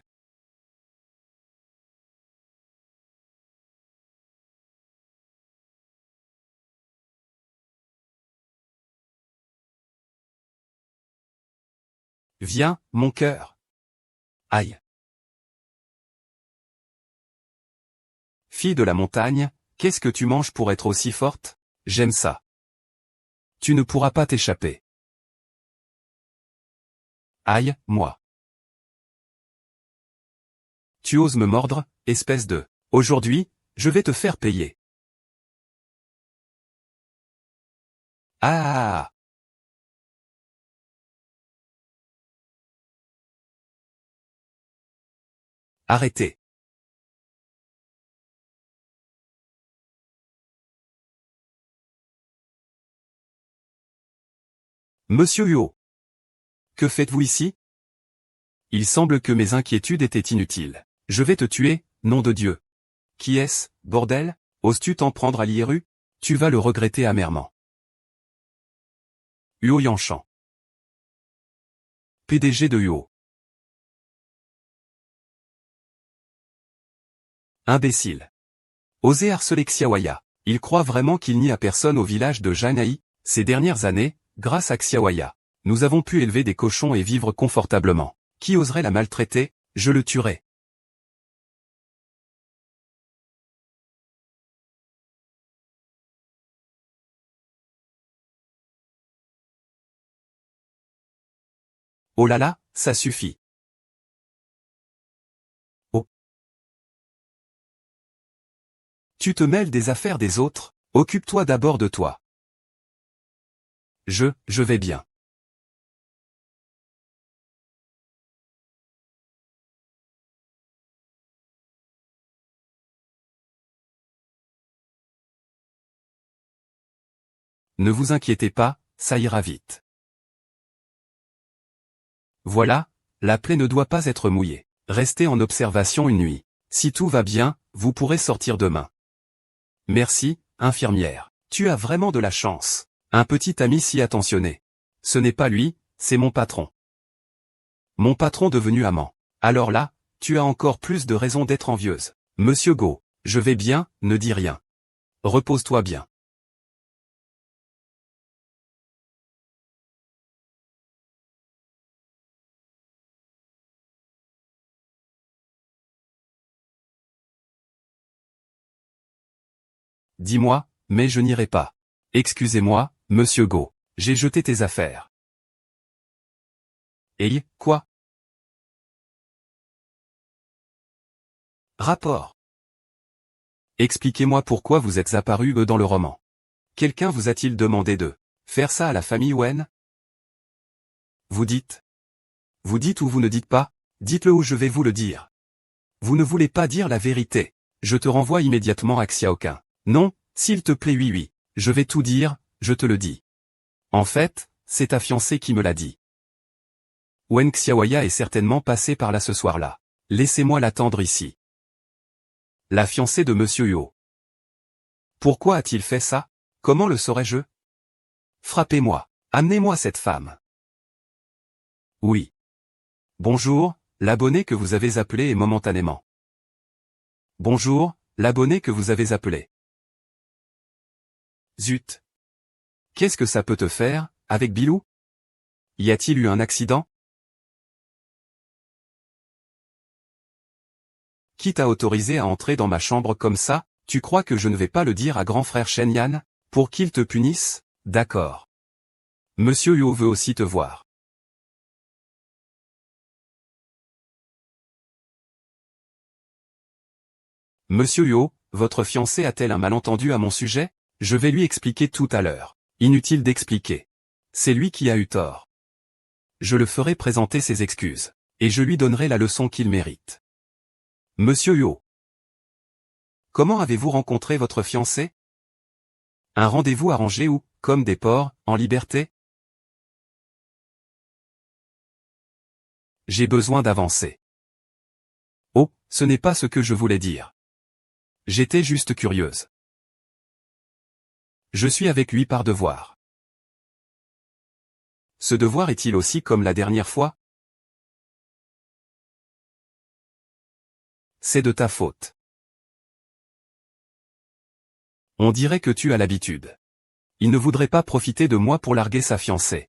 Viens, mon cœur. Aïe. Fille de la montagne, qu'est-ce que tu manges pour être aussi forte? J'aime ça. Tu ne pourras pas t'échapper. Aïe, moi. Tu oses me mordre, espèce de... Aujourd'hui, je vais te faire payer. Ah. Arrêtez. Monsieur Huo. Que faites-vous ici? Il semble que mes inquiétudes étaient inutiles. Je vais te tuer, nom de Dieu. Qui est-ce, bordel? Oses-tu t'en prendre à l'IRU? Tu vas le regretter amèrement. Huo Yanshan. PDG de Huo. Imbécile. Oser harceler Xiaoya. Il croit vraiment qu'il n'y a personne au village de Janai. Ces dernières années, grâce à Xiaoya, nous avons pu élever des cochons et vivre confortablement. Qui oserait la maltraiter? Je le tuerai. Oh là là, ça suffit. Oh. Tu te mêles des affaires des autres, occupe-toi d'abord de toi. Je vais bien. Ne vous inquiétez pas, ça ira vite. Voilà, la plaie ne doit pas être mouillée. Restez en observation une nuit. Si tout va bien, vous pourrez sortir demain. Merci, infirmière. Tu as vraiment de la chance. Un petit ami si attentionné. Ce n'est pas lui, c'est mon patron. Mon patron devenu amant. Alors là, tu as encore plus de raisons d'être envieuse. Monsieur Go, je vais bien, ne dis rien. Repose-toi bien. Dis-moi, mais je n'irai pas. Excusez-moi, monsieur Go, j'ai jeté tes affaires. Et, quoi? Rapport. Expliquez-moi pourquoi vous êtes apparu dans le roman. Quelqu'un vous a-t-il demandé de faire ça à la famille Wen? Vous dites? Vous dites ou vous ne dites pas? Dites-le ou je vais vous le dire. Vous ne voulez pas dire la vérité. Je te renvoie immédiatement à Xiaoquin. Non, s'il te plaît oui. Je vais tout dire, je te le dis. En fait, c'est ta fiancée qui me l'a dit. Wen Xiaoya est certainement passé par là ce soir-là. Laissez-moi l'attendre ici. La fiancée de Monsieur Huo. Pourquoi a-t-il fait ça? Comment le saurais-je? Frappez-moi. Amenez-moi cette femme. Oui. Bonjour, l'abonné que vous avez appelé est momentanément. Bonjour, l'abonné que vous avez appelé. Zut. Qu'est-ce que ça peut te faire, avec Bilou? Y a-t-il eu un accident? Qui t'a autorisé à entrer dans ma chambre comme ça? Tu crois que je ne vais pas le dire à grand frère Shen Yan, pour qu'il te punisse? D'accord. Monsieur Huo veut aussi te voir. Monsieur Huo, votre fiancée a-t-elle un malentendu à mon sujet? Je vais lui expliquer tout à l'heure. Inutile d'expliquer. C'est lui qui a eu tort. Je le ferai présenter ses excuses. Et je lui donnerai la leçon qu'il mérite. Monsieur Huo. Comment avez-vous rencontré votre fiancée? Un rendez-vous arrangé ou, comme des porcs, en liberté? J'ai besoin d'avancer. Oh, ce n'est pas ce que je voulais dire. J'étais juste curieuse. Je suis avec lui par devoir. Ce devoir est-il aussi comme la dernière fois? C'est de ta faute. On dirait que tu as l'habitude. Il ne voudrait pas profiter de moi pour larguer sa fiancée.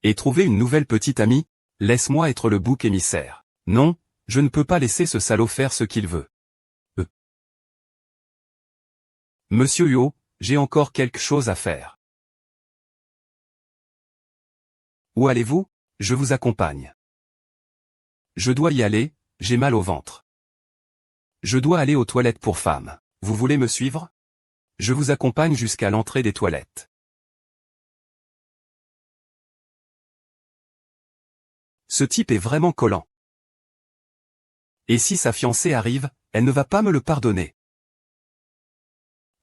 Et trouver une nouvelle petite amie? Laisse-moi être le bouc émissaire. Non, je ne peux pas laisser ce salaud faire ce qu'il veut. Monsieur Huo, j'ai encore quelque chose à faire. Où allez-vous? Je vous accompagne. Je dois y aller, j'ai mal au ventre. Je dois aller aux toilettes pour femmes. Vous voulez me suivre? Je vous accompagne jusqu'à l'entrée des toilettes. Ce type est vraiment collant. Et si sa fiancée arrive, elle ne va pas me le pardonner.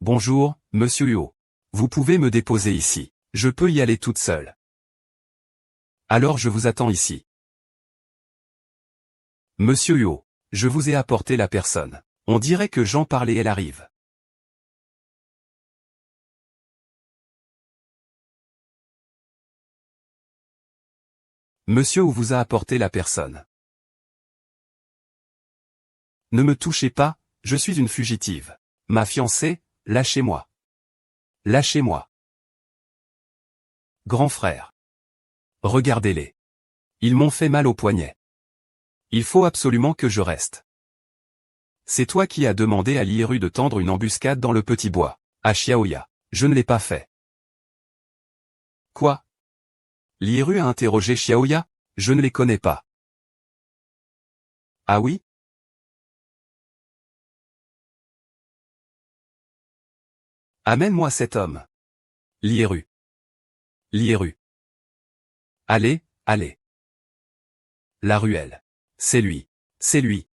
Bonjour, monsieur Huo. Vous pouvez me déposer ici. Je peux y aller toute seule. Alors je vous attends ici. Monsieur Huo, je vous ai apporté la personne. On dirait que j'en parlais, elle arrive. Monsieur Huo vous a apporté la personne. Ne me touchez pas, je suis une fugitive. Ma fiancée, lâchez-moi. Lâchez-moi. Grand frère. Regardez-les. Ils m'ont fait mal au poignet. Il faut absolument que je reste. C'est toi qui as demandé à Lieru de tendre une embuscade dans le petit bois. À Xiaoya. Je ne l'ai pas fait. Quoi? Lieru a interrogé Xiaoya? Je ne les connais pas. Ah oui? Amène-moi cet homme. Lieru. Lieru. Allez, allez. La ruelle. C'est lui. C'est lui.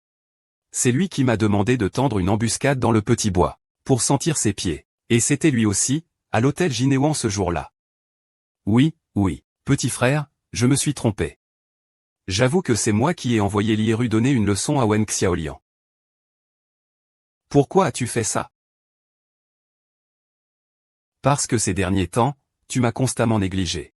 C'est lui qui m'a demandé de tendre une embuscade dans le petit bois, pour sentir ses pieds. Et c'était lui aussi, à l'hôtel Jinéwan ce jour-là. Oui, oui, petit frère, je me suis trompé. J'avoue que c'est moi qui ai envoyé Lieru donner une leçon à Wen Xiaolian. Pourquoi as-tu fait ça? Parce que ces derniers temps, tu m'as constamment négligé.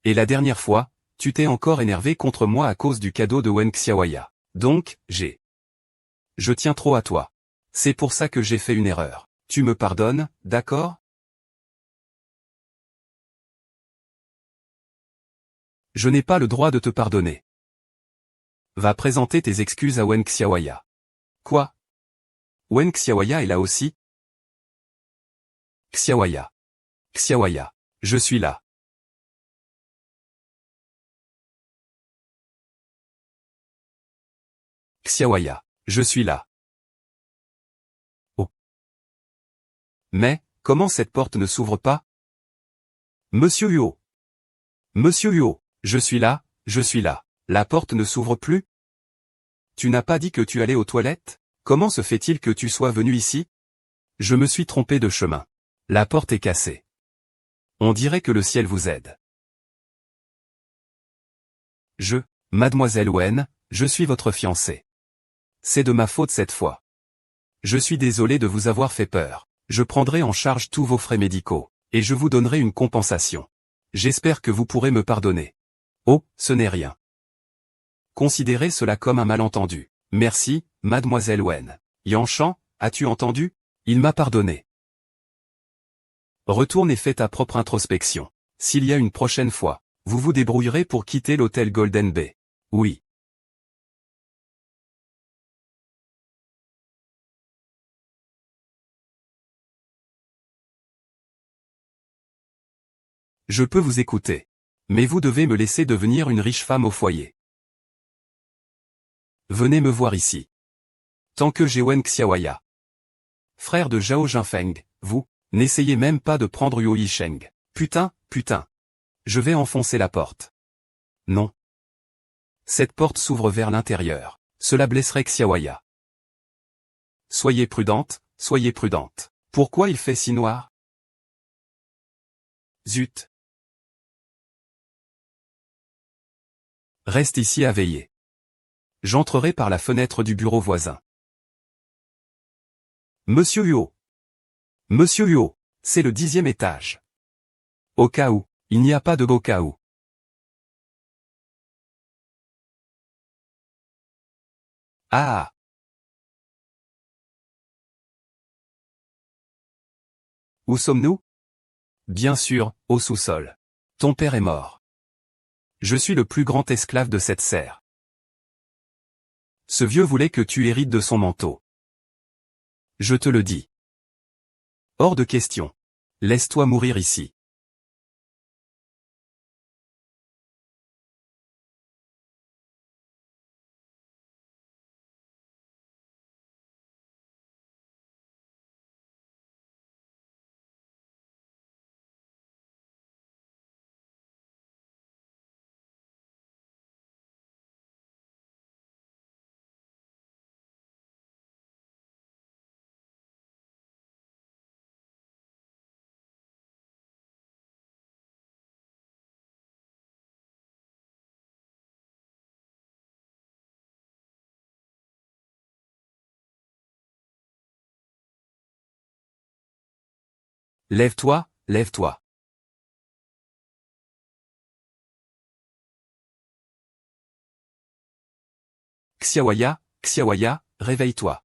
Et la dernière fois, tu t'es encore énervé contre moi à cause du cadeau de Wen Xiaoya. Donc, je tiens trop à toi. C'est pour ça que j'ai fait une erreur. Tu me pardonnes, d'accord? Je n'ai pas le droit de te pardonner. Va présenter tes excuses à Wen Xiaoya. Quoi? Wen Xiaoya est là aussi? Xiaoya. Xiaoya. Je suis là. Xiaoya. Je suis là. Oh. Mais, comment cette porte ne s'ouvre pas? Monsieur Huo. Monsieur Huo. Je suis là, je suis là. La porte ne s'ouvre plus? Tu n'as pas dit que tu allais aux toilettes? Comment se fait-il que tu sois venu ici? Je me suis trompé de chemin. La porte est cassée. On dirait que le ciel vous aide. Mademoiselle Wen, je suis votre fiancé. C'est de ma faute cette fois. Je suis désolé de vous avoir fait peur. Je prendrai en charge tous vos frais médicaux, et je vous donnerai une compensation. J'espère que vous pourrez me pardonner. Oh, ce n'est rien. Considérez cela comme un malentendu. Merci, mademoiselle Wen. Yanshan, as-tu entendu? Il m'a pardonné. Retourne et fais ta propre introspection. S'il y a une prochaine fois, vous vous débrouillerez pour quitter l'hôtel Golden Bay. Oui. Je peux vous écouter. Mais vous devez me laisser devenir une riche femme au foyer. Venez me voir ici. Tant que j'ai Wen Xiaoya. Frère de Zhao Jinfeng, vous, n'essayez même pas de prendre Huo Yisheng. Putain, putain. Je vais enfoncer la porte. Non. Cette porte s'ouvre vers l'intérieur. Cela blesserait Xiaoya. Soyez prudente, soyez prudente. Pourquoi il fait si noir? Zut. Reste ici à veiller. J'entrerai par la fenêtre du bureau voisin. Monsieur Huo. Monsieur Huo, c'est le 10e étage. Au cas où, il n'y a pas de beau cas où. Ah. Où sommes-nous? Bien sûr, au sous-sol. Ton père est mort. Je suis le plus grand esclave de cette serre. Ce vieux voulait que tu hérites de son manteau. Je te le dis. Hors de question. Laisse-toi mourir ici. Lève-toi, lève-toi. Xiaoya, Xiaoya, réveille-toi.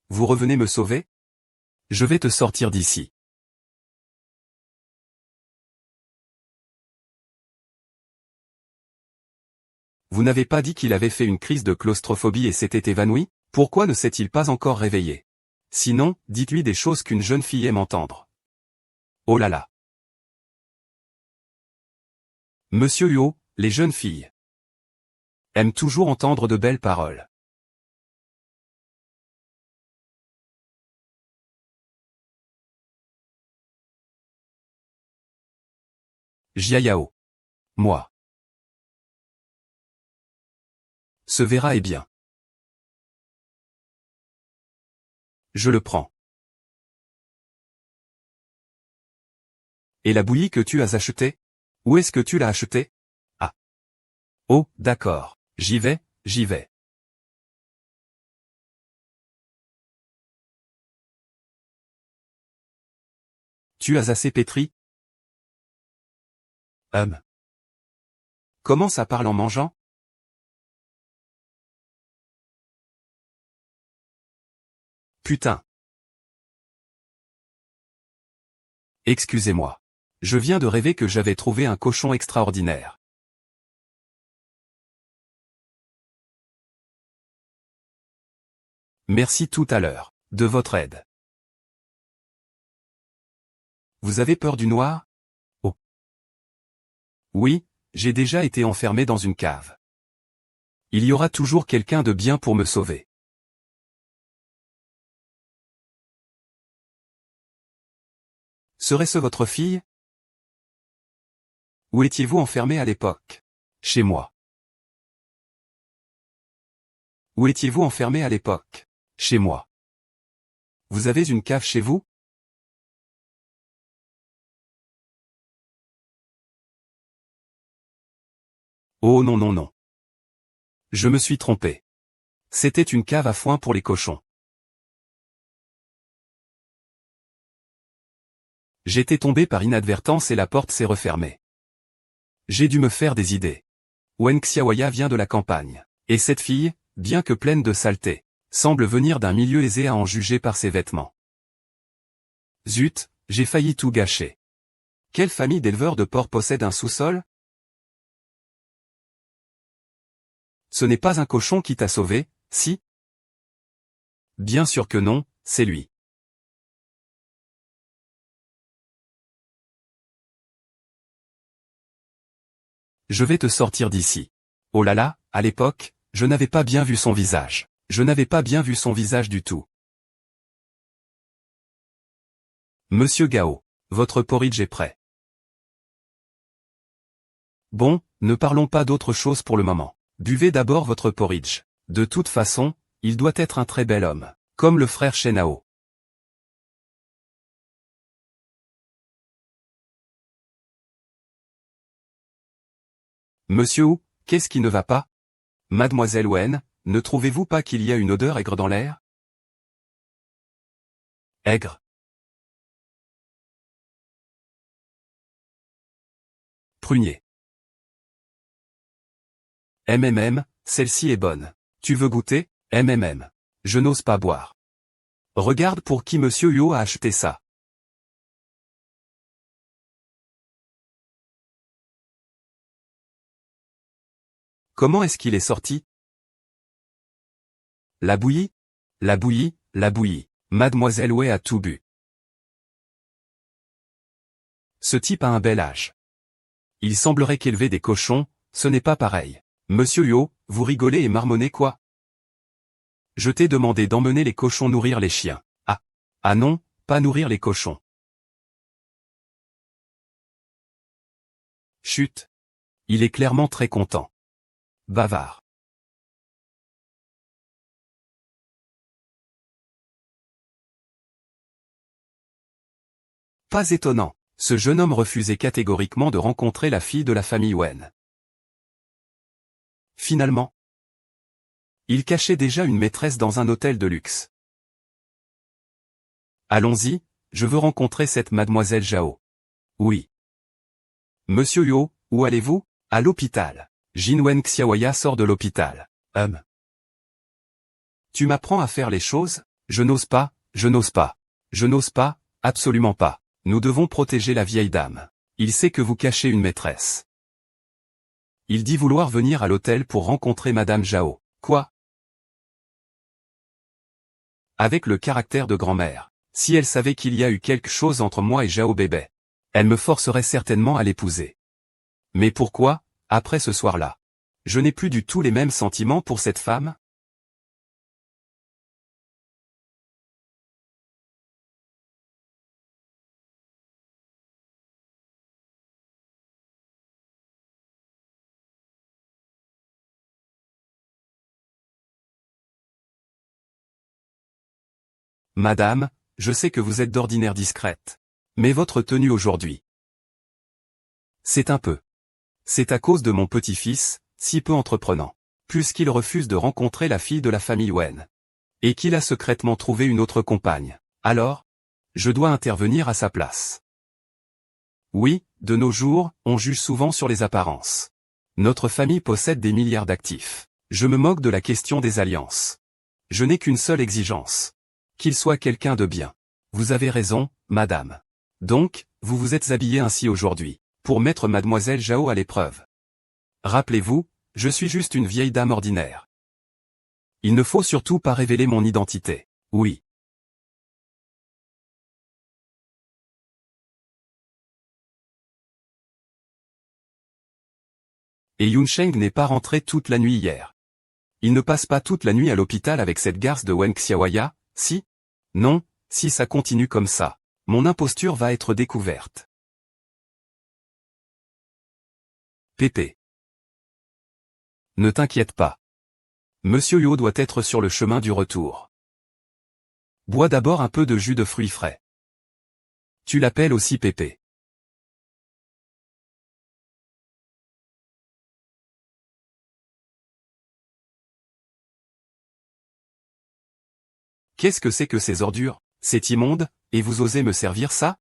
Vous revenez me sauver? Je vais te sortir d'ici. Vous n'avez pas dit qu'il avait fait une crise de claustrophobie et s'était évanoui? Pourquoi ne s'est-il pas encore réveillé? Sinon, dites-lui des choses qu'une jeune fille aime entendre. Oh là là. Monsieur Huo, les jeunes filles aiment toujours entendre de belles paroles. Jia Yao. Moi. Ce verra est bien. Je le prends. Et la bouillie que tu as achetée? Où est-ce que tu l'as achetée? Ah. Oh, d'accord. J'y vais, j'y vais. Tu as assez pétri? Comment ça parle en mangeant? Putain. Excusez-moi. Je viens de rêver que j'avais trouvé un cochon extraordinaire. Merci tout à l'heure, de votre aide. Vous avez peur du noir? Oh. Oui, j'ai déjà été enfermé dans une cave. Il y aura toujours quelqu'un de bien pour me sauver. Serait-ce votre fille? Où étiez-vous enfermé à l'époque? Chez moi. Où étiez-vous enfermé à l'époque? Chez moi. Vous avez une cave chez vous? Oh non non non. Je me suis trompé. C'était une cave à foin pour les cochons. J'étais tombé par inadvertance et la porte s'est refermée. J'ai dû me faire des idées. Wen Xiaoya vient de la campagne. Et cette fille, bien que pleine de saleté, semble venir d'un milieu aisé à en juger par ses vêtements. Zut, j'ai failli tout gâcher. Quelle famille d'éleveurs de porcs possède un sous-sol? Ce n'est pas un cochon qui t'a sauvé, si? Bien sûr que non, c'est lui. Je vais te sortir d'ici. Oh là là, à l'époque, je n'avais pas bien vu son visage. Je n'avais pas bien vu son visage du tout. Monsieur Gao, votre porridge est prêt. Bon, ne parlons pas d'autre chose pour le moment. Buvez d'abord votre porridge. De toute façon, il doit être un très bel homme, comme le frère Shenao. Monsieur Wu, qu'est-ce qui ne va pas? Mademoiselle Wen, ne trouvez-vous pas qu'il y a une odeur aigre dans l'air? Aigre. Prunier. Celle-ci est bonne. Tu veux goûter? Je n'ose pas boire. Regarde pour qui Monsieur Huo a acheté ça. Comment est-ce qu'il est sorti? La bouillie? La bouillie, la bouillie. Mademoiselle Wei a tout bu. Ce type a un bel âge. Il semblerait qu'élever des cochons, ce n'est pas pareil. Monsieur Huo, vous rigolez et marmonnez quoi? Je t'ai demandé d'emmener les cochons nourrir les chiens. Ah. Ah non, pas nourrir les cochons. Chut. Il est clairement très content. Bavard. Pas étonnant. Ce jeune homme refusait catégoriquement de rencontrer la fille de la famille Wen. Finalement, Il cachait déjà une maîtresse dans un hôtel de luxe. Allons-y, je veux rencontrer cette mademoiselle Zhao. Oui. Monsieur Yo, où allez-vous? À l'hôpital. Jinwen Xiaoya sort de l'hôpital. Tu m'apprends à faire les choses? Je n'ose pas, je n'ose pas. Je n'ose pas, absolument pas. Nous devons protéger la vieille dame. Il sait que vous cachez une maîtresse. Il dit vouloir venir à l'hôtel pour rencontrer Madame Zhao. Quoi? Avec le caractère de grand-mère. Si elle savait qu'il y a eu quelque chose entre moi et Zhao bébé, elle me forcerait certainement à l'épouser. Mais pourquoi, après ce soir-là? Je n'ai plus du tout les mêmes sentiments pour cette femme? Madame, je sais que vous êtes d'ordinaire discrète. Mais votre tenue aujourd'hui. C'est un peu. C'est à cause de mon petit-fils, si peu entreprenant. Puisqu'il refuse de rencontrer la fille de la famille Wen. Et qu'il a secrètement trouvé une autre compagne. Alors? Je dois intervenir à sa place. Oui, de nos jours, on juge souvent sur les apparences. Notre famille possède des milliards d'actifs. Je me moque de la question des alliances. Je n'ai qu'une seule exigence. Qu'il soit quelqu'un de bien. Vous avez raison, madame. Donc, vous vous êtes habillée ainsi aujourd'hui, pour mettre mademoiselle Zhao à l'épreuve. Rappelez-vous, je suis juste une vieille dame ordinaire. Il ne faut surtout pas révéler mon identité. Oui. Et Yunsheng n'est pas rentré toute la nuit hier. Il ne passe pas toute la nuit à l'hôpital avec cette garce de Wen Xiaoya, si? Non, si ça continue comme ça, mon imposture va être découverte. Pépé. Ne t'inquiète pas. Monsieur Yo doit être sur le chemin du retour. Bois d'abord un peu de jus de fruits frais. Tu l'appelles aussi Pépé. Qu'est-ce que c'est que ces ordures? C'est immonde, et vous osez me servir ça?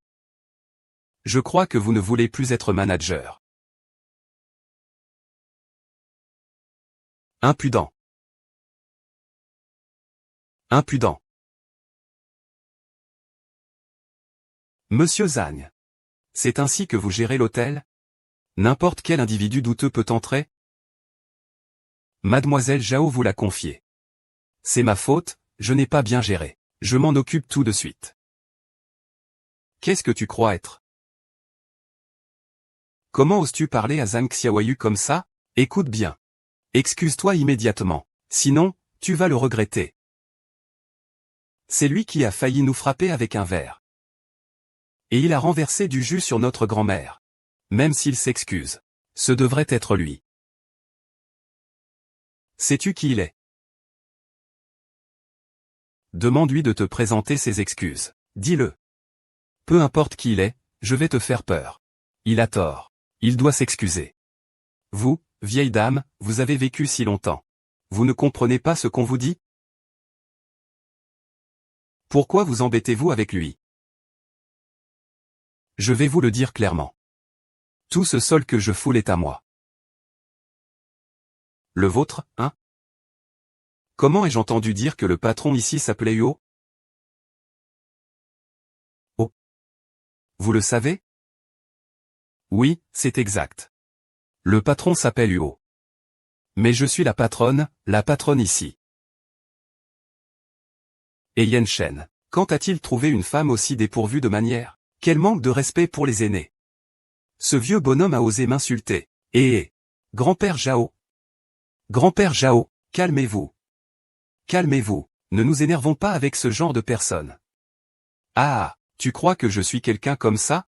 Je crois que vous ne voulez plus être manager. Impudent. Impudent. Monsieur Zhang. C'est ainsi que vous gérez l'hôtel? N'importe quel individu douteux peut entrer? Mademoiselle Zhao vous l'a confié. C'est ma faute, je n'ai pas bien géré. Je m'en occupe tout de suite. Qu'est-ce que tu crois être? Comment oses-tu parler à Zhang Xiaoyu comme ça? Écoute bien. Excuse-toi immédiatement. Sinon, tu vas le regretter. C'est lui qui a failli nous frapper avec un verre. Et il a renversé du jus sur notre grand-mère. Même s'il s'excuse. Ce devrait être lui. Sais-tu qui il est? Demande-lui de te présenter ses excuses. Dis-le. Peu importe qui il est, je vais te faire peur. Il a tort. Il doit s'excuser. Vous, vieille dame, vous avez vécu si longtemps. Vous ne comprenez pas ce qu'on vous dit? Pourquoi vous embêtez-vous avec lui? Je vais vous le dire clairement. Tout ce sol que je foule est à moi. Le vôtre, hein? Comment ai-je entendu dire que le patron ici s'appelait Huo? Oh. Vous le savez? Oui, c'est exact. Le patron s'appelle Huo. Mais je suis la patronne ici. Et Yen Shen, quand a-t-il trouvé une femme aussi dépourvue de manières? Quel manque de respect pour les aînés! Ce vieux bonhomme a osé m'insulter. Grand-père Zhao. Grand-père Zhao, calmez-vous. Calmez-vous, ne nous énervons pas avec ce genre de personnes. Ah, tu crois que je suis quelqu'un comme ça?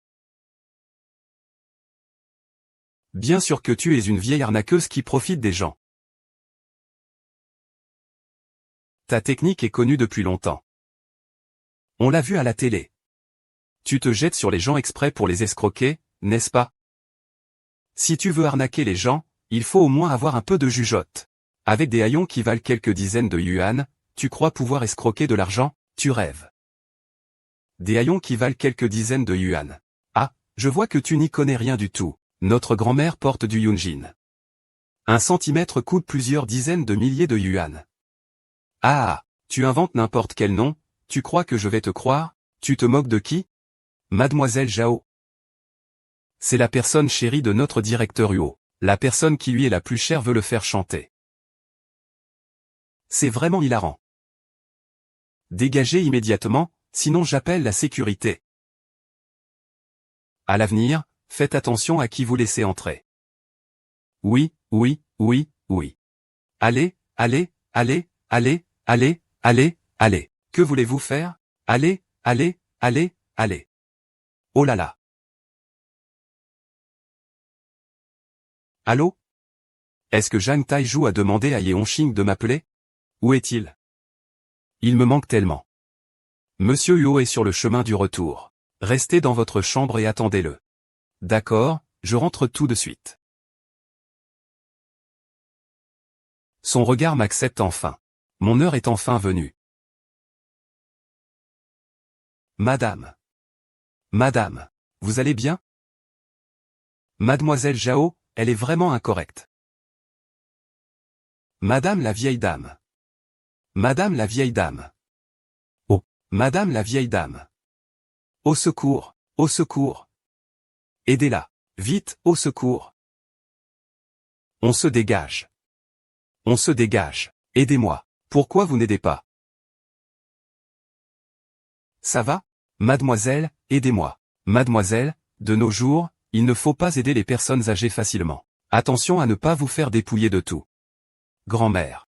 Bien sûr que tu es une vieille arnaqueuse qui profite des gens. Ta technique est connue depuis longtemps. On l'a vu à la télé. Tu te jettes sur les gens exprès pour les escroquer, n'est-ce pas? Si tu veux arnaquer les gens, il faut au moins avoir un peu de jugeote. Avec des haillons qui valent quelques dizaines de yuan, tu crois pouvoir escroquer de l'argent? Tu rêves. Des haillons qui valent quelques dizaines de yuan. Ah, je vois que tu n'y connais rien du tout. Notre grand-mère porte du yunjin. 1 centimètre coûte plusieurs dizaines de milliers de yuan. Ah, tu inventes n'importe quel nom, tu crois que je vais te croire? Tu te moques de qui? Mademoiselle Zhao. C'est la personne chérie de notre directeur Huo. La personne qui lui est la plus chère veut le faire chanter. C'est vraiment hilarant. Dégagez immédiatement, sinon j'appelle la sécurité. À l'avenir, faites attention à qui vous laissez entrer. Oui, oui, oui, oui. Allez, allez, allez, allez, allez, allez, allez. Que voulez-vous faire? Allez, allez, allez, allez. Oh là là. Allô? Est-ce que Zhang Taizhou a demandé à Ye Hongxing de m'appeler? Où est-il? Il me manque tellement. Monsieur Huo est sur le chemin du retour. Restez dans votre chambre et attendez-le. D'accord, je rentre tout de suite. Son regard m'accepte enfin. Mon heure est enfin venue. Madame. Madame. Vous allez bien? Mademoiselle Zhao, elle est vraiment incorrecte. Madame la vieille dame. Madame la vieille dame. Oh, Madame la vieille dame. Au secours, au secours. Aidez-la. Vite, au secours. On se dégage. On se dégage. Aidez-moi. Pourquoi vous n'aidez pas? Ça va? Mademoiselle, aidez-moi. Mademoiselle, de nos jours, il ne faut pas aider les personnes âgées facilement. Attention à ne pas vous faire dépouiller de tout. Grand-mère.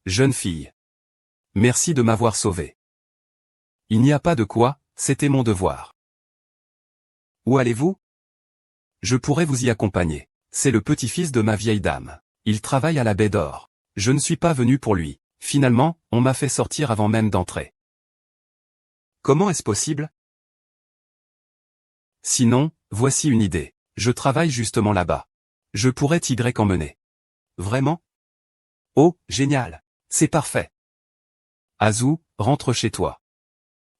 Jeune fille. Merci de m'avoir sauvé. Il n'y a pas de quoi, c'était mon devoir. Où allez-vous? Je pourrais vous y accompagner. C'est le petit-fils de ma vieille dame. Il travaille à la Baie d'Or. Je ne suis pas venu pour lui. Finalement, on m'a fait sortir avant même d'entrer. Comment est-ce possible? Sinon, voici une idée. Je travaille justement là-bas. Je pourrais t'y emmener. Vraiment? Oh, génial. C'est parfait. Azu, rentre chez toi.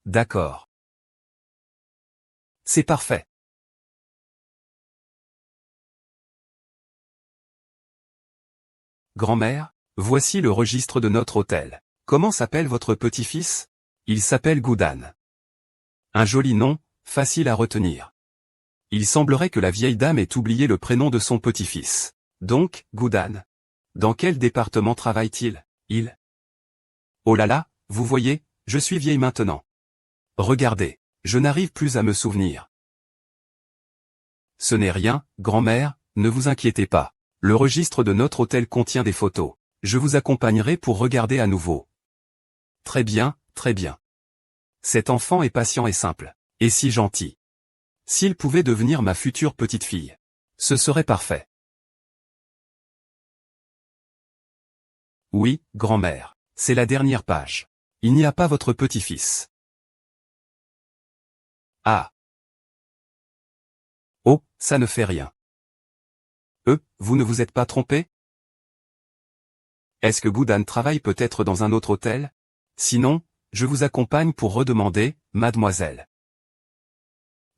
D'accord. C'est parfait. Grand-mère, voici le registre de notre hôtel. Comment s'appelle votre petit-fils? Il s'appelle Goudan. Un joli nom, facile à retenir. Il semblerait que la vieille dame ait oublié le prénom de son petit-fils. Donc, Goudan. Dans quel département travaille-t-il? Il. Oh là là, vous voyez, je suis vieille maintenant. Regardez, je n'arrive plus à me souvenir. Ce n'est rien, grand-mère, ne vous inquiétez pas. Le registre de notre hôtel contient des photos. Je vous accompagnerai pour regarder à nouveau. Très bien, très bien. Cet enfant est patient et simple, et si gentil. S'il pouvait devenir ma future petite-fille, ce serait parfait. Oui, grand-mère, c'est la dernière page. Il n'y a pas votre petit-fils. Ah. Oh, ça ne fait rien. Vous ne vous êtes pas trompé? Est-ce que Goudan travaille peut-être dans un autre hôtel? Sinon, je vous accompagne pour redemander, mademoiselle.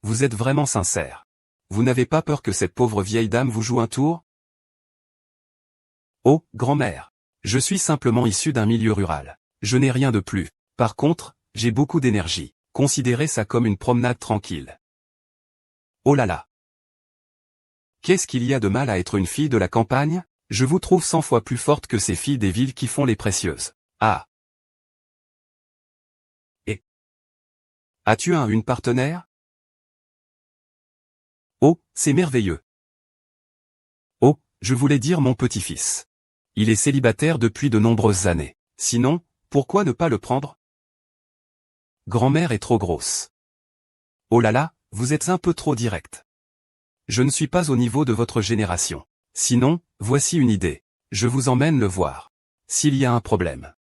Vous êtes vraiment sincère. Vous n'avez pas peur que cette pauvre vieille dame vous joue un tour? Oh, grand-mère. Je suis simplement issu d'un milieu rural. Je n'ai rien de plus. Par contre, j'ai beaucoup d'énergie. Considérez ça comme une promenade tranquille. Oh là là. Qu'est-ce qu'il y a de mal à être une fille de la campagne? Je vous trouve 100 fois plus forte que ces filles des villes qui font les précieuses. Ah. Et as-tu une partenaire? Oh, c'est merveilleux. Oh, je voulais dire mon petit-fils. Il est célibataire depuis de nombreuses années. Sinon, pourquoi ne pas le prendre? Grand-mère est trop grosse. Oh là là, vous êtes un peu trop direct. Je ne suis pas au niveau de votre génération. Sinon, voici une idée. Je vous emmène le voir. S'il y a un problème,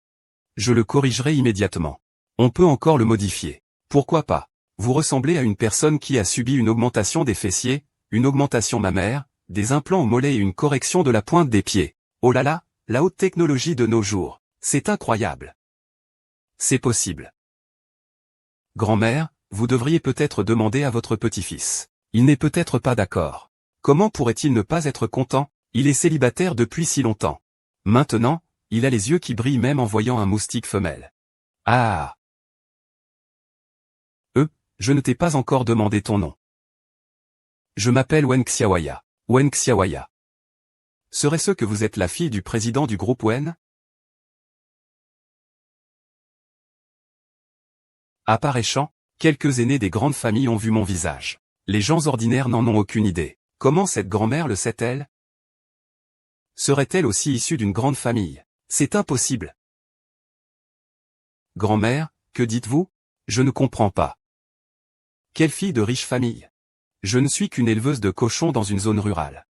je le corrigerai immédiatement. On peut encore le modifier. Pourquoi pas? Vous ressemblez à une personne qui a subi une augmentation des fessiers, une augmentation mammaire, des implants au mollet et une correction de la pointe des pieds. Oh là là, la haute technologie de nos jours. C'est incroyable. C'est possible. Grand-mère, vous devriez peut-être demander à votre petit-fils. Il n'est peut-être pas d'accord. Comment pourrait-il ne pas être content? Il est célibataire depuis si longtemps. Maintenant, il a les yeux qui brillent même en voyant un moustique femelle. Ah! Je ne t'ai pas encore demandé ton nom. Je m'appelle Wen Xiaoya. Wen Xiaoya. Serait-ce que vous êtes la fille du président du groupe Wen? Apparaissant, quelques aînés des grandes familles ont vu mon visage. Les gens ordinaires n'en ont aucune idée. Comment cette grand-mère le sait-elle? Serait-elle aussi issue d'une grande famille? C'est impossible. Grand-mère, que dites-vous? Je ne comprends pas. Quelle fille de riche famille? Je ne suis qu'une éleveuse de cochons dans une zone rurale.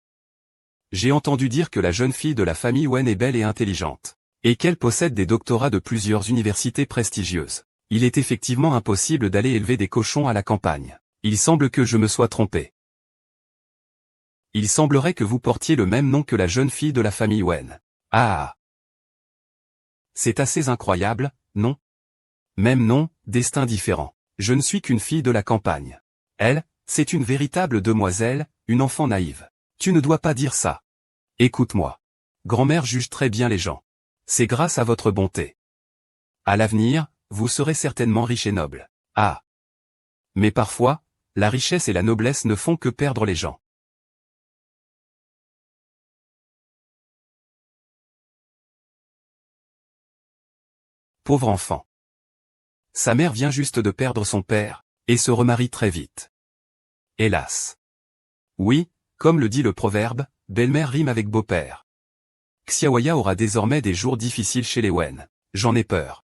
J'ai entendu dire que la jeune fille de la famille Wen est belle et intelligente, et qu'elle possède des doctorats de plusieurs universités prestigieuses. Il est effectivement impossible d'aller élever des cochons à la campagne. Il semble que je me sois trompé. Il semblerait que vous portiez le même nom que la jeune fille de la famille Wen. Ah! C'est assez incroyable, non? Même nom, destin différent. Je ne suis qu'une fille de la campagne. Elle, c'est une véritable demoiselle, une enfant naïve. Tu ne dois pas dire ça. Écoute-moi. Grand-mère juge très bien les gens. C'est grâce à votre bonté. À l'avenir, vous serez certainement riche et noble. Ah! Mais parfois, la richesse et la noblesse ne font que perdre les gens. Pauvre enfant. Sa mère vient juste de perdre son père, et se remarie très vite. Hélas. Oui, comme le dit le proverbe, belle-mère rime avec beau-père. Xiaoya aura désormais des jours difficiles chez les Wen. J'en ai peur.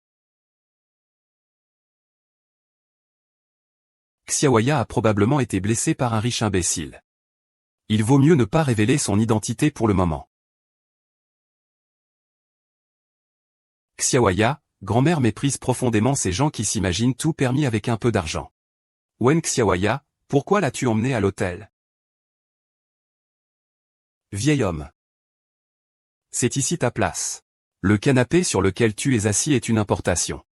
Xiaoya a probablement été blessé par un riche imbécile. Il vaut mieux ne pas révéler son identité pour le moment. Xiaoya, grand-mère méprise profondément ces gens qui s'imaginent tout permis avec un peu d'argent. Wen Xiaoya, pourquoi l'as-tu emmené à l'hôtel? Vieil homme. C'est ici ta place. Le canapé sur lequel tu es assis est une importation.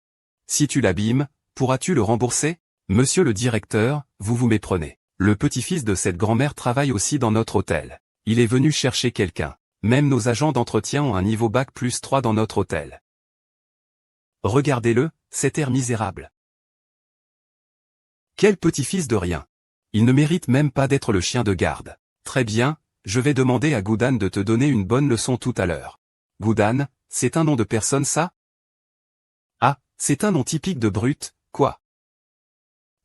Si tu l'abîmes, pourras-tu le rembourser? Monsieur le directeur, vous vous méprenez. Le petit-fils de cette grand-mère travaille aussi dans notre hôtel. Il est venu chercher quelqu'un. Même nos agents d'entretien ont un niveau bac+3 dans notre hôtel. Regardez-le, cet air misérable. Quel petit-fils de rien. Il ne mérite même pas d'être le chien de garde. Très bien, je vais demander à Goudan de te donner une bonne leçon tout à l'heure. Goudan, c'est un nom de personne ça? Ah, c'est un nom typique de brute, quoi?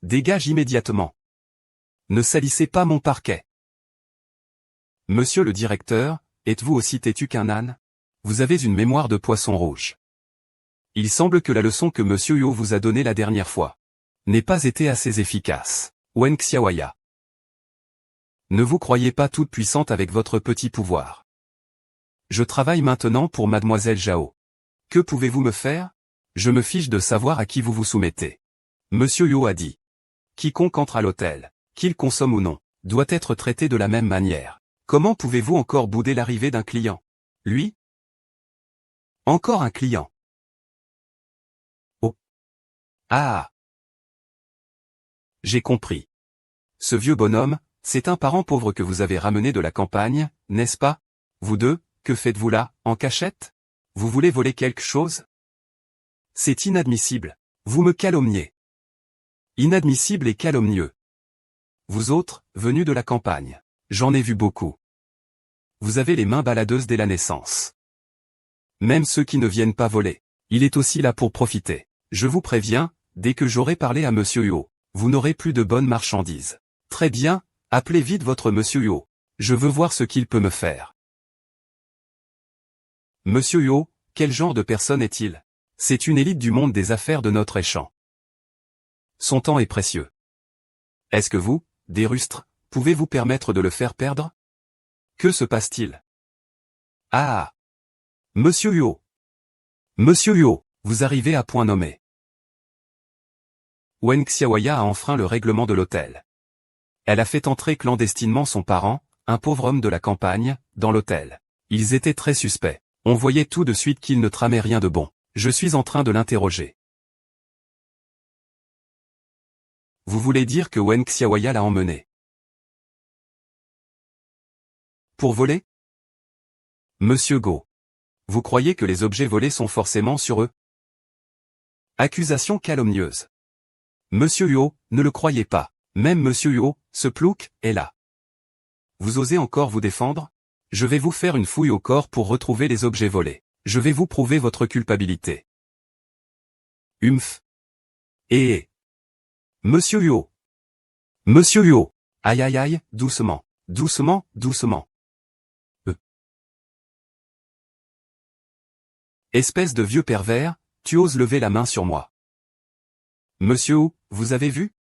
Dégage immédiatement. Ne salissez pas mon parquet. Monsieur le directeur, êtes-vous aussi têtu qu'un âne? Vous avez une mémoire de poisson rouge. Il semble que la leçon que Monsieur Yo vous a donnée la dernière fois n'ait pas été assez efficace. Wen Xiaoya. Ne vous croyez pas toute puissante avec votre petit pouvoir. Je travaille maintenant pour Mademoiselle Zhao. Que pouvez-vous me faire? Je me fiche de savoir à qui vous vous soumettez. Monsieur Yo a dit. Quiconque entre à l'hôtel, qu'il consomme ou non, doit être traité de la même manière. Comment pouvez-vous encore bouder l'arrivée d'un client? Lui? Encore un client. Oh. Ah. J'ai compris. Ce vieux bonhomme, c'est un parent pauvre que vous avez ramené de la campagne, n'est-ce pas? Vous deux, que faites-vous là, en cachette? Vous voulez voler quelque chose? C'est inadmissible. Vous me calomniez. Inadmissible et calomnieux. Vous autres, venus de la campagne. J'en ai vu beaucoup. Vous avez les mains baladeuses dès la naissance. Même ceux qui ne viennent pas voler. Il est aussi là pour profiter. Je vous préviens, dès que j'aurai parlé à Monsieur Huo, vous n'aurez plus de bonnes marchandises. Très bien, appelez vite votre Monsieur Huo. Je veux voir ce qu'il peut me faire. Monsieur Huo, quel genre de personne est-il? C'est une élite du monde des affaires de notre échange. Son temps est précieux. Est-ce que vous, des rustres, pouvez vous permettre de le faire perdre? Que se passe-t-il? Ah! Monsieur Huo! Monsieur Huo, vous arrivez à point nommé. Wen Xiaoya a enfreint le règlement de l'hôtel. Elle a fait entrer clandestinement son parent, un pauvre homme de la campagne, dans l'hôtel. Ils étaient très suspects. On voyait tout de suite qu'il ne tramait rien de bon. Je suis en train de l'interroger. Vous voulez dire que Wen Xiaoya l'a emmené pour voler? Monsieur Go. Vous croyez que les objets volés sont forcément sur eux? Accusation calomnieuse. Monsieur Huo, ne le croyez pas. Même Monsieur Huo, ce plouc, est là. Vous osez encore vous défendre? Je vais vous faire une fouille au corps pour retrouver les objets volés. Je vais vous prouver votre culpabilité. Humph. Monsieur Huo. Monsieur Huo. Aïe aïe aïe, doucement. Doucement, doucement. Espèce de vieux pervers, tu oses lever la main sur moi. Monsieur Hu, vous avez vu?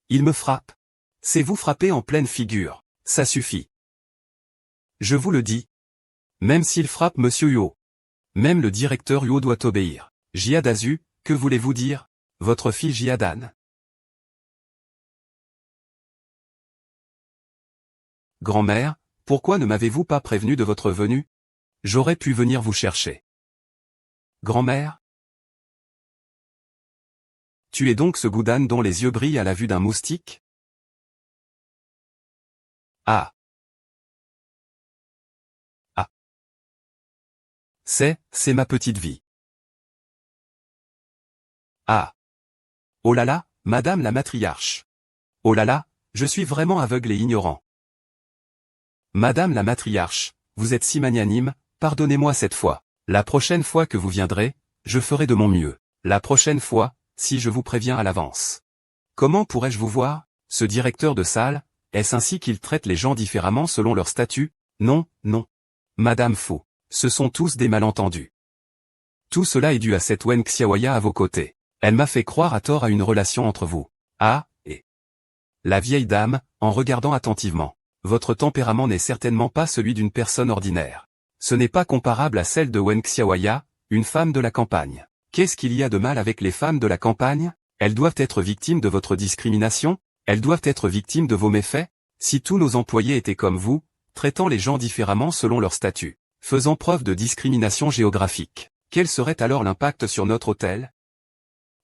Il me frappe. C'est vous frapper en pleine figure. Ça suffit. Je vous le dis. Même s'il frappe Monsieur Huo. Même le directeur Huo doit obéir. Jiadazu, que voulez-vous dire? Votre fille Jiadan. Grand-mère, pourquoi ne m'avez-vous pas prévenu de votre venue? J'aurais pu venir vous chercher. Grand-mère? Tu es donc ce Goudan dont les yeux brillent à la vue d'un moustique? Ah. Ah. C'est ma petite vie. Ah. Oh là là, madame la matriarche. Oh là là, je suis vraiment aveugle et ignorant. Madame la matriarche, vous êtes si magnanime, pardonnez-moi cette fois. La prochaine fois que vous viendrez, je ferai de mon mieux. La prochaine fois, si je vous préviens à l'avance. Comment pourrais-je vous voir? Ce directeur de salle, est-ce ainsi qu'il traite les gens différemment selon leur statut? Non, non. Madame Fu, ce sont tous des malentendus. Tout cela est dû à cette Wen Xiaoya à vos côtés. Elle m'a fait croire à tort à une relation entre vous. Ah, et... La vieille dame, en regardant attentivement. Votre tempérament n'est certainement pas celui d'une personne ordinaire. Ce n'est pas comparable à celle de Wen Xiaoya, une femme de la campagne. Qu'est-ce qu'il y a de mal avec les femmes de la campagne? Elles doivent être victimes de votre discrimination? Elles doivent être victimes de vos méfaits? Si tous nos employés étaient comme vous, traitant les gens différemment selon leur statut, faisant preuve de discrimination géographique, quel serait alors l'impact sur notre hôtel?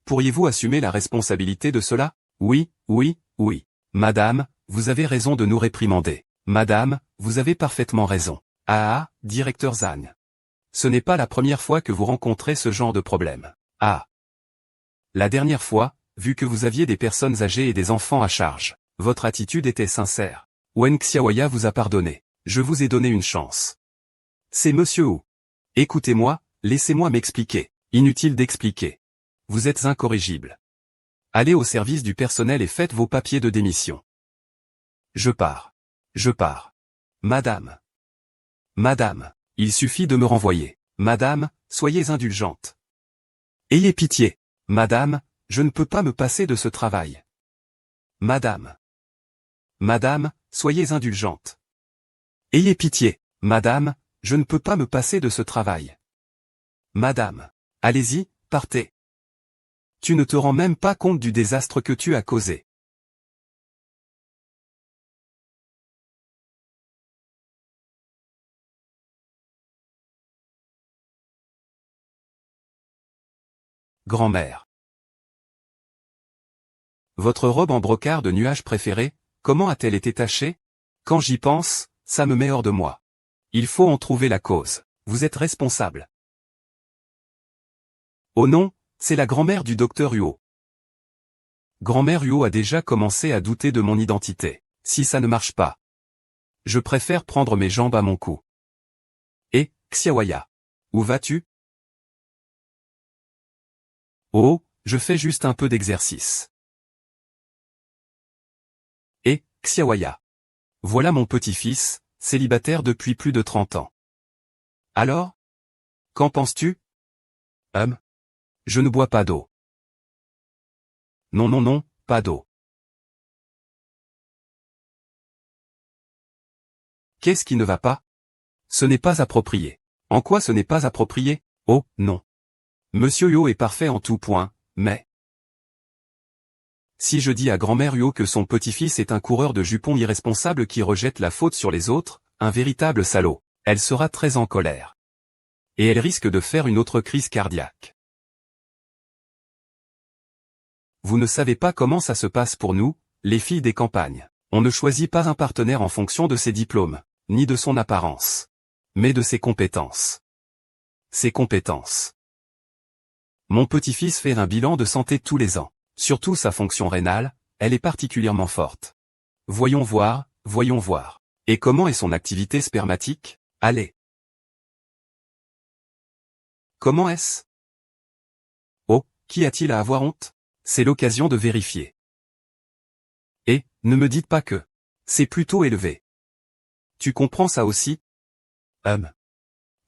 Pourriez-vous assumer la responsabilité de cela? Oui, oui, oui. Madame, vous avez raison de nous réprimander. Madame, vous avez parfaitement raison. Ah, directeur Zhang. Ce n'est pas la première fois que vous rencontrez ce genre de problème. Ah. La dernière fois, vu que vous aviez des personnes âgées et des enfants à charge, votre attitude était sincère. Wen Xiaoya vous a pardonné. Je vous ai donné une chance. C'est Monsieur Hu. Écoutez-moi, laissez-moi m'expliquer. Inutile d'expliquer. Vous êtes incorrigible. Allez au service du personnel et faites vos papiers de démission. Je pars. Je pars. Madame. Madame, il suffit de me renvoyer. Madame, soyez indulgente. Ayez pitié. Madame, je ne peux pas me passer de ce travail. Madame. Madame, soyez indulgente. Ayez pitié. Madame, je ne peux pas me passer de ce travail. Madame. Allez-y, partez. Tu ne te rends même pas compte du désastre que tu as causé. Grand-mère. Votre robe en brocart de nuage préférée, comment a-t-elle été tachée? Quand j'y pense, ça me met hors de moi. Il faut en trouver la cause. Vous êtes responsable. Oh non, c'est la grand-mère du docteur Huo. Grand-mère Huo a déjà commencé à douter de mon identité. Si ça ne marche pas, je préfère prendre mes jambes à mon cou. Et, Xiaoya. Où vas-tu? Oh, je fais juste un peu d'exercice. Et, Xiaoya. Voilà mon petit-fils, célibataire depuis plus de 30 ans. Alors? Qu'en penses-tu? Je ne bois pas d'eau. Non non non, pas d'eau. Qu'est-ce qui ne va pas? Ce n'est pas approprié. En quoi ce n'est pas approprié? Oh, non. Monsieur Yo est parfait en tout point, mais... Si je dis à grand-mère Huot que son petit-fils est un coureur de jupons irresponsable qui rejette la faute sur les autres, un véritable salaud, elle sera très en colère. Et elle risque de faire une autre crise cardiaque. Vous ne savez pas comment ça se passe pour nous, les filles des campagnes. On ne choisit pas un partenaire en fonction de ses diplômes, ni de son apparence, mais de ses compétences. Ses compétences. Mon petit-fils fait un bilan de santé tous les ans. Surtout sa fonction rénale, elle est particulièrement forte. Voyons voir, voyons voir. Et comment est son activité spermatique? Allez. Comment est-ce? Oh, qu'y a-t-il à avoir honte? C'est l'occasion de vérifier. Et, ne me dites pas que c'est plutôt élevé. Tu comprends ça aussi?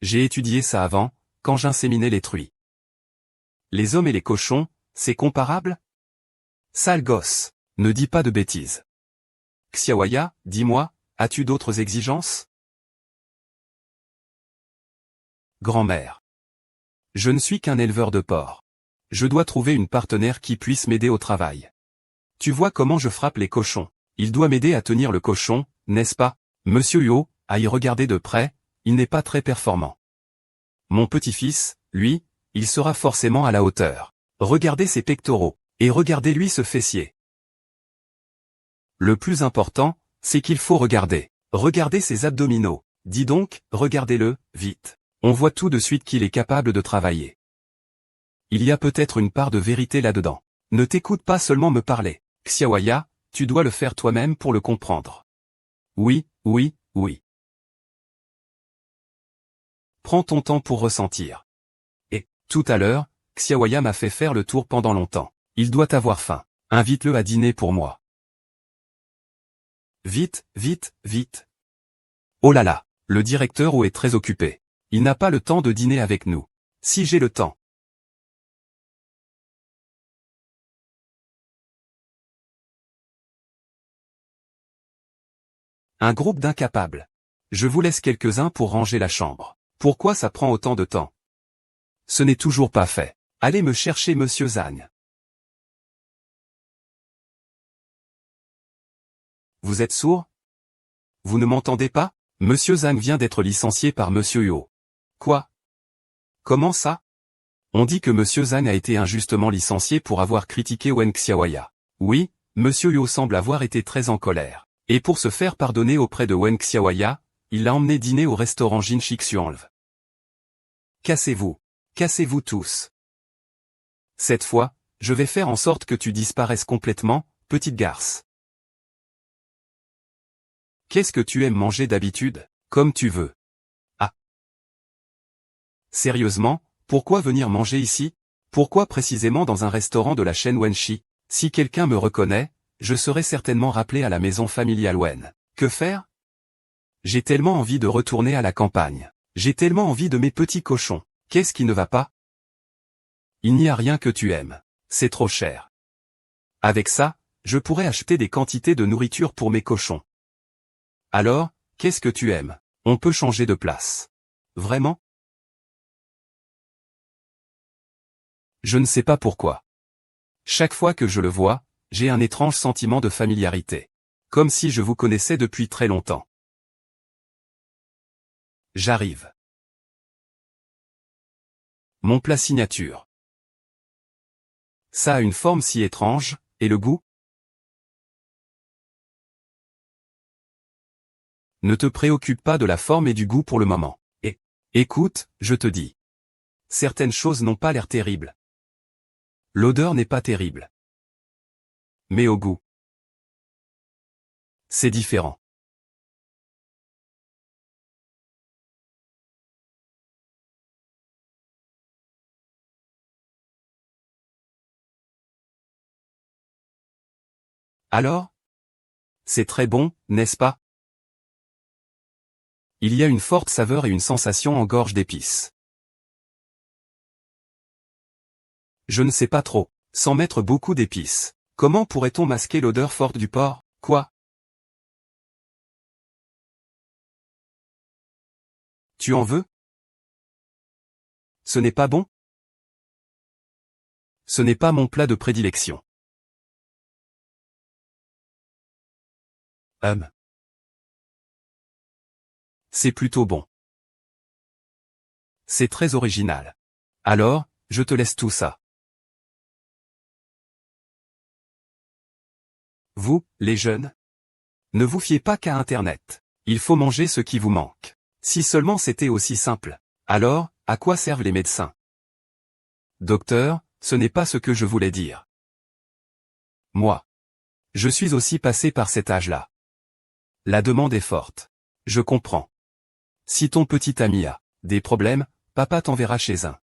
J'ai étudié ça avant, quand j'inséminais les truies. Les hommes et les cochons, c'est comparable? Sale gosse, ne dis pas de bêtises. Xiaoya, dis-moi, as-tu d'autres exigences? Grand-mère. Je ne suis qu'un éleveur de porcs. Je dois trouver une partenaire qui puisse m'aider au travail. Tu vois comment je frappe les cochons. Il doit m'aider à tenir le cochon, n'est-ce pas? Monsieur Huot, à y regarder de près, il n'est pas très performant. Mon petit-fils, lui, il sera forcément à la hauteur. Regardez ses pectoraux, et regardez-lui ce fessier. Le plus important, c'est qu'il faut regarder. Regardez ses abdominaux. Dis donc, regardez-le, vite. On voit tout de suite qu'il est capable de travailler. Il y a peut-être une part de vérité là-dedans. Ne t'écoute pas seulement me parler. Xiaoya, tu dois le faire toi-même pour le comprendre. Oui, oui, oui. Prends ton temps pour ressentir. Et, tout à l'heure, Xiaoya m'a fait faire le tour pendant longtemps. Il doit avoir faim. Invite-le à dîner pour moi. Vite, vite, vite. Oh là là, le directeur est très occupé. Il n'a pas le temps de dîner avec nous. Si j'ai le temps. Un groupe d'incapables. Je vous laisse quelques-uns pour ranger la chambre. Pourquoi ça prend autant de temps? Ce n'est toujours pas fait. Allez me chercher Monsieur Zhang. Vous êtes sourd? Vous ne m'entendez pas? Monsieur Zhang vient d'être licencié par Monsieur Huot. Quoi? Comment ça? On dit que Monsieur Zhang a été injustement licencié pour avoir critiqué Wen Xiaoya. Oui, Monsieur Huot semble avoir été très en colère. Et pour se faire pardonner auprès de Wen Xiaoya, il l'a emmené dîner au restaurant Jin Xuanlv. Cassez-vous. Cassez-vous tous. Cette fois, je vais faire en sorte que tu disparaisses complètement, petite garce. Qu'est-ce que tu aimes manger d'habitude? Comme tu veux. Ah. Sérieusement, pourquoi venir manger ici? Pourquoi précisément dans un restaurant de la chaîne Wenxi? Si quelqu'un me reconnaît, je serai certainement rappelé à la maison familiale Wen. Que faire? J'ai tellement envie de retourner à la campagne. J'ai tellement envie de mes petits cochons. Qu'est-ce qui ne va pas? Il n'y a rien que tu aimes. C'est trop cher. Avec ça, je pourrais acheter des quantités de nourriture pour mes cochons. Alors, qu'est-ce que tu aimes? On peut changer de place. Vraiment? Je ne sais pas pourquoi. Chaque fois que je le vois, j'ai un étrange sentiment de familiarité. Comme si je vous connaissais depuis très longtemps. J'arrive. Mon plat signature. Ça a une forme si étrange, et le goût? Ne te préoccupe pas de la forme et du goût pour le moment. Et, écoute, je te dis. Certaines choses n'ont pas l'air terribles. L'odeur n'est pas terrible. Mais au goût, c'est différent. Alors? C'est très bon, n'est-ce pas? Il y a une forte saveur et une sensation en gorge d'épices. Je ne sais pas trop. Sans mettre beaucoup d'épices, comment pourrait-on masquer l'odeur forte du porc? Quoi? Tu en veux? Ce n'est pas bon? Ce n'est pas mon plat de prédilection. C'est plutôt bon. C'est très original. Alors, je te laisse tout ça. Vous, les jeunes, ne vous fiez pas qu'à Internet. Il faut manger ce qui vous manque. Si seulement c'était aussi simple. Alors, à quoi servent les médecins? Docteur, ce n'est pas ce que je voulais dire. Moi. Je suis aussi passé par cet âge-là. La demande est forte. Je comprends. Si ton petit ami a des problèmes, papa t'enverra chez un.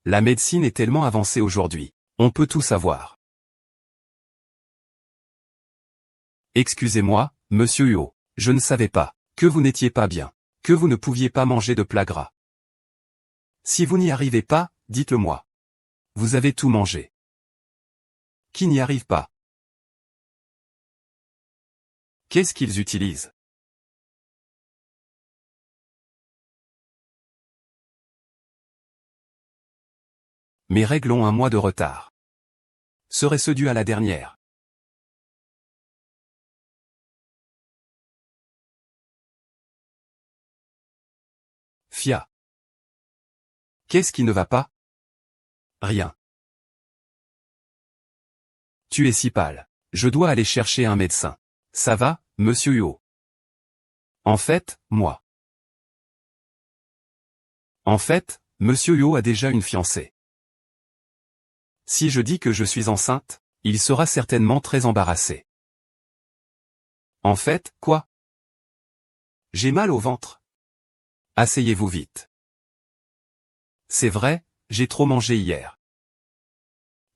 La médecine est tellement avancée aujourd'hui. On peut tout savoir. Excusez-moi, monsieur Huot. Je ne savais pas que vous n'étiez pas bien, que vous ne pouviez pas manger de plats gras. Si vous n'y arrivez pas, dites-le moi. Vous avez tout mangé. Qui n'y arrive pas? Qu'est-ce qu'ils utilisent? Mes règles ont un mois de retard. Serait-ce dû à la dernière? Fia. Qu'est-ce qui ne va pas? Rien. Tu es si pâle. Je dois aller chercher un médecin. Ça va, monsieur Huot? En fait, moi. En fait, monsieur Huot a déjà une fiancée. Si je dis que je suis enceinte, il sera certainement très embarrassé. En fait, quoi? J'ai mal au ventre. Asseyez-vous vite. C'est vrai, j'ai trop mangé hier.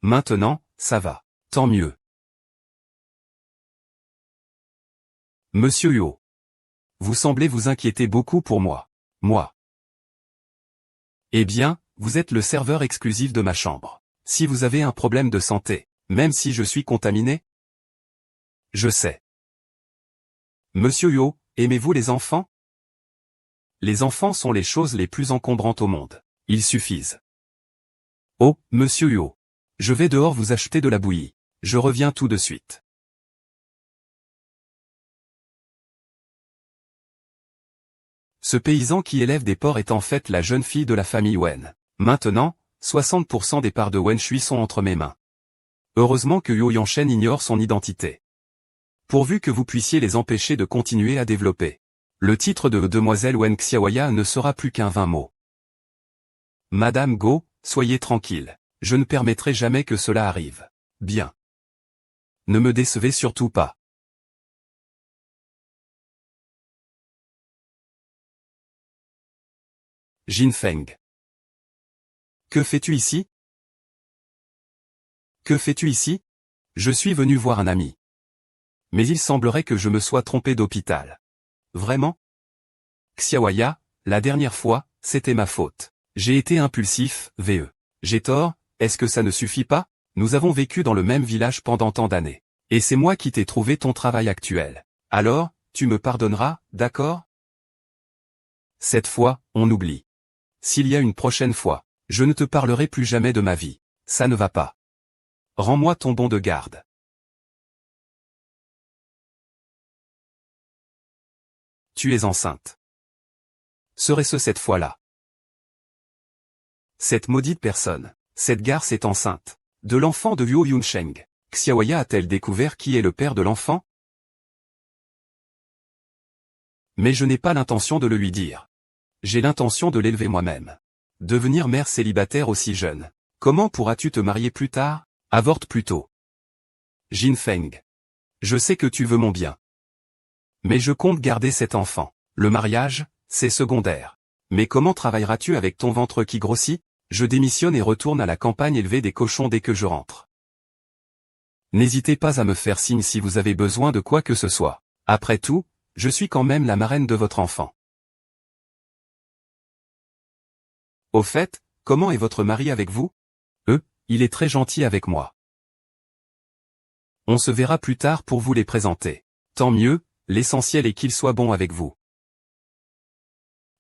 Maintenant, ça va. Tant mieux. Monsieur Huot. Vous semblez vous inquiéter beaucoup pour moi. Moi. Eh bien, vous êtes le serveur exclusif de ma chambre. Si vous avez un problème de santé, même si je suis contaminé? Je sais. Monsieur Huot, aimez-vous les enfants? Les enfants sont les choses les plus encombrantes au monde. Ils suffisent. Oh, monsieur Huot. Je vais dehors vous acheter de la bouillie. Je reviens tout de suite. Ce paysan qui élève des porcs est en fait la jeune fille de la famille Wen. Maintenant, 60% des parts de Wen Shui sont entre mes mains. Heureusement que Huo Yanshen ignore son identité. Pourvu que vous puissiez les empêcher de continuer à développer. Le titre de Demoiselle Wen Xiaoya ne sera plus qu'un 20 mots. Madame Go, soyez tranquille. Je ne permettrai jamais que cela arrive. Bien. Ne me décevez surtout pas. Jin Feng. Que fais-tu ici? Que fais-tu ici? Je suis venu voir un ami. Mais il semblerait que je me sois trompé d'hôpital. Vraiment? Xiaoya, la dernière fois, c'était ma faute. J'ai été impulsif, VE. J'ai tort, est-ce que ça ne suffit pas? Nous avons vécu dans le même village pendant tant d'années. Et c'est moi qui t'ai trouvé ton travail actuel. Alors, tu me pardonneras, d'accord? Cette fois, on oublie. S'il y a une prochaine fois, je ne te parlerai plus jamais de ma vie. Ça ne va pas. Rends-moi ton bon de garde. Tu es enceinte. Serait-ce cette fois-là? Cette maudite personne, cette garce est enceinte. De l'enfant de Huo Yunsheng. Xiaoya a-t-elle découvert qui est le père de l'enfant? Mais je n'ai pas l'intention de le lui dire. J'ai l'intention de l'élever moi-même. Devenir mère célibataire aussi jeune. Comment pourras-tu te marier plus tard? Avorte plus tôt. Jin Feng. Je sais que tu veux mon bien. Mais je compte garder cet enfant. Le mariage, c'est secondaire. Mais comment travailleras-tu avec ton ventre qui grossit? Je démissionne et retourne à la campagne élever des cochons dès que je rentre. N'hésitez pas à me faire signe si vous avez besoin de quoi que ce soit. Après tout, je suis quand même la marraine de votre enfant. Au fait, comment est votre mari avec vous? Il est très gentil avec moi. On se verra plus tard pour vous les présenter. Tant mieux, l'essentiel est qu'il soit bon avec vous.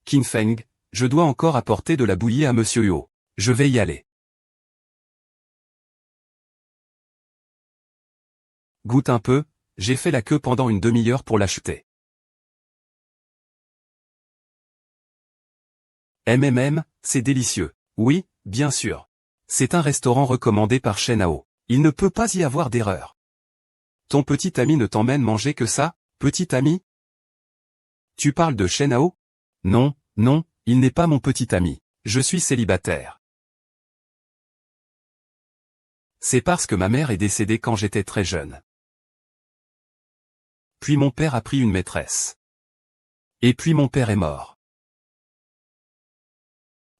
Qin Feng, je dois encore apporter de la bouillie à monsieur Huot. Je vais y aller. Goûte un peu, j'ai fait la queue pendant une demi-heure pour l'acheter. C'est délicieux. Oui, bien sûr. C'est un restaurant recommandé par Shen Hao. Il ne peut pas y avoir d'erreur. Ton petit ami ne t'emmène manger que ça, petit ami? Tu parles de Shen Hao? Non, non, il n'est pas mon petit ami. Je suis célibataire. C'est parce que ma mère est décédée quand j'étais très jeune. Puis mon père a pris une maîtresse. Et puis mon père est mort.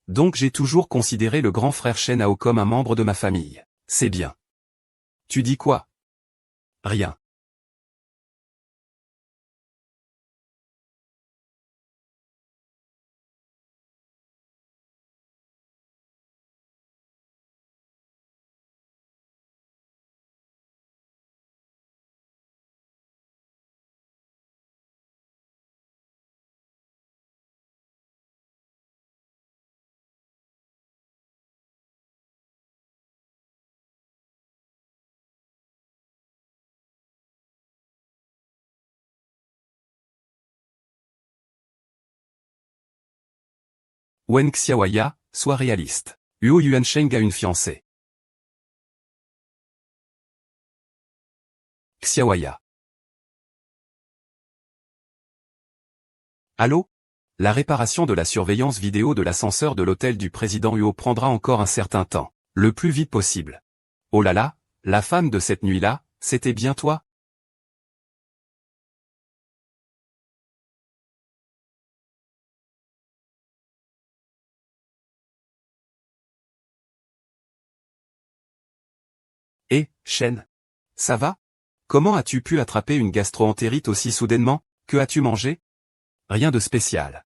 Donc j'ai toujours considéré le grand frère Shen Hao comme un membre de ma famille. C'est bien. Tu dis quoi? Rien. Wen Xiaoya, sois réaliste. Huo Yuansheng a une fiancée. Xiaoya. Allô? La réparation de la surveillance vidéo de l'ascenseur de l'hôtel du président Huo prendra encore un certain temps. Le plus vite possible. Oh là là, la femme de cette nuit-là, c'était bien toi? Eh, Shen. Ça va? Comment as-tu pu attraper une gastro-entérite aussi soudainement? Que as-tu mangé? Rien de spécial.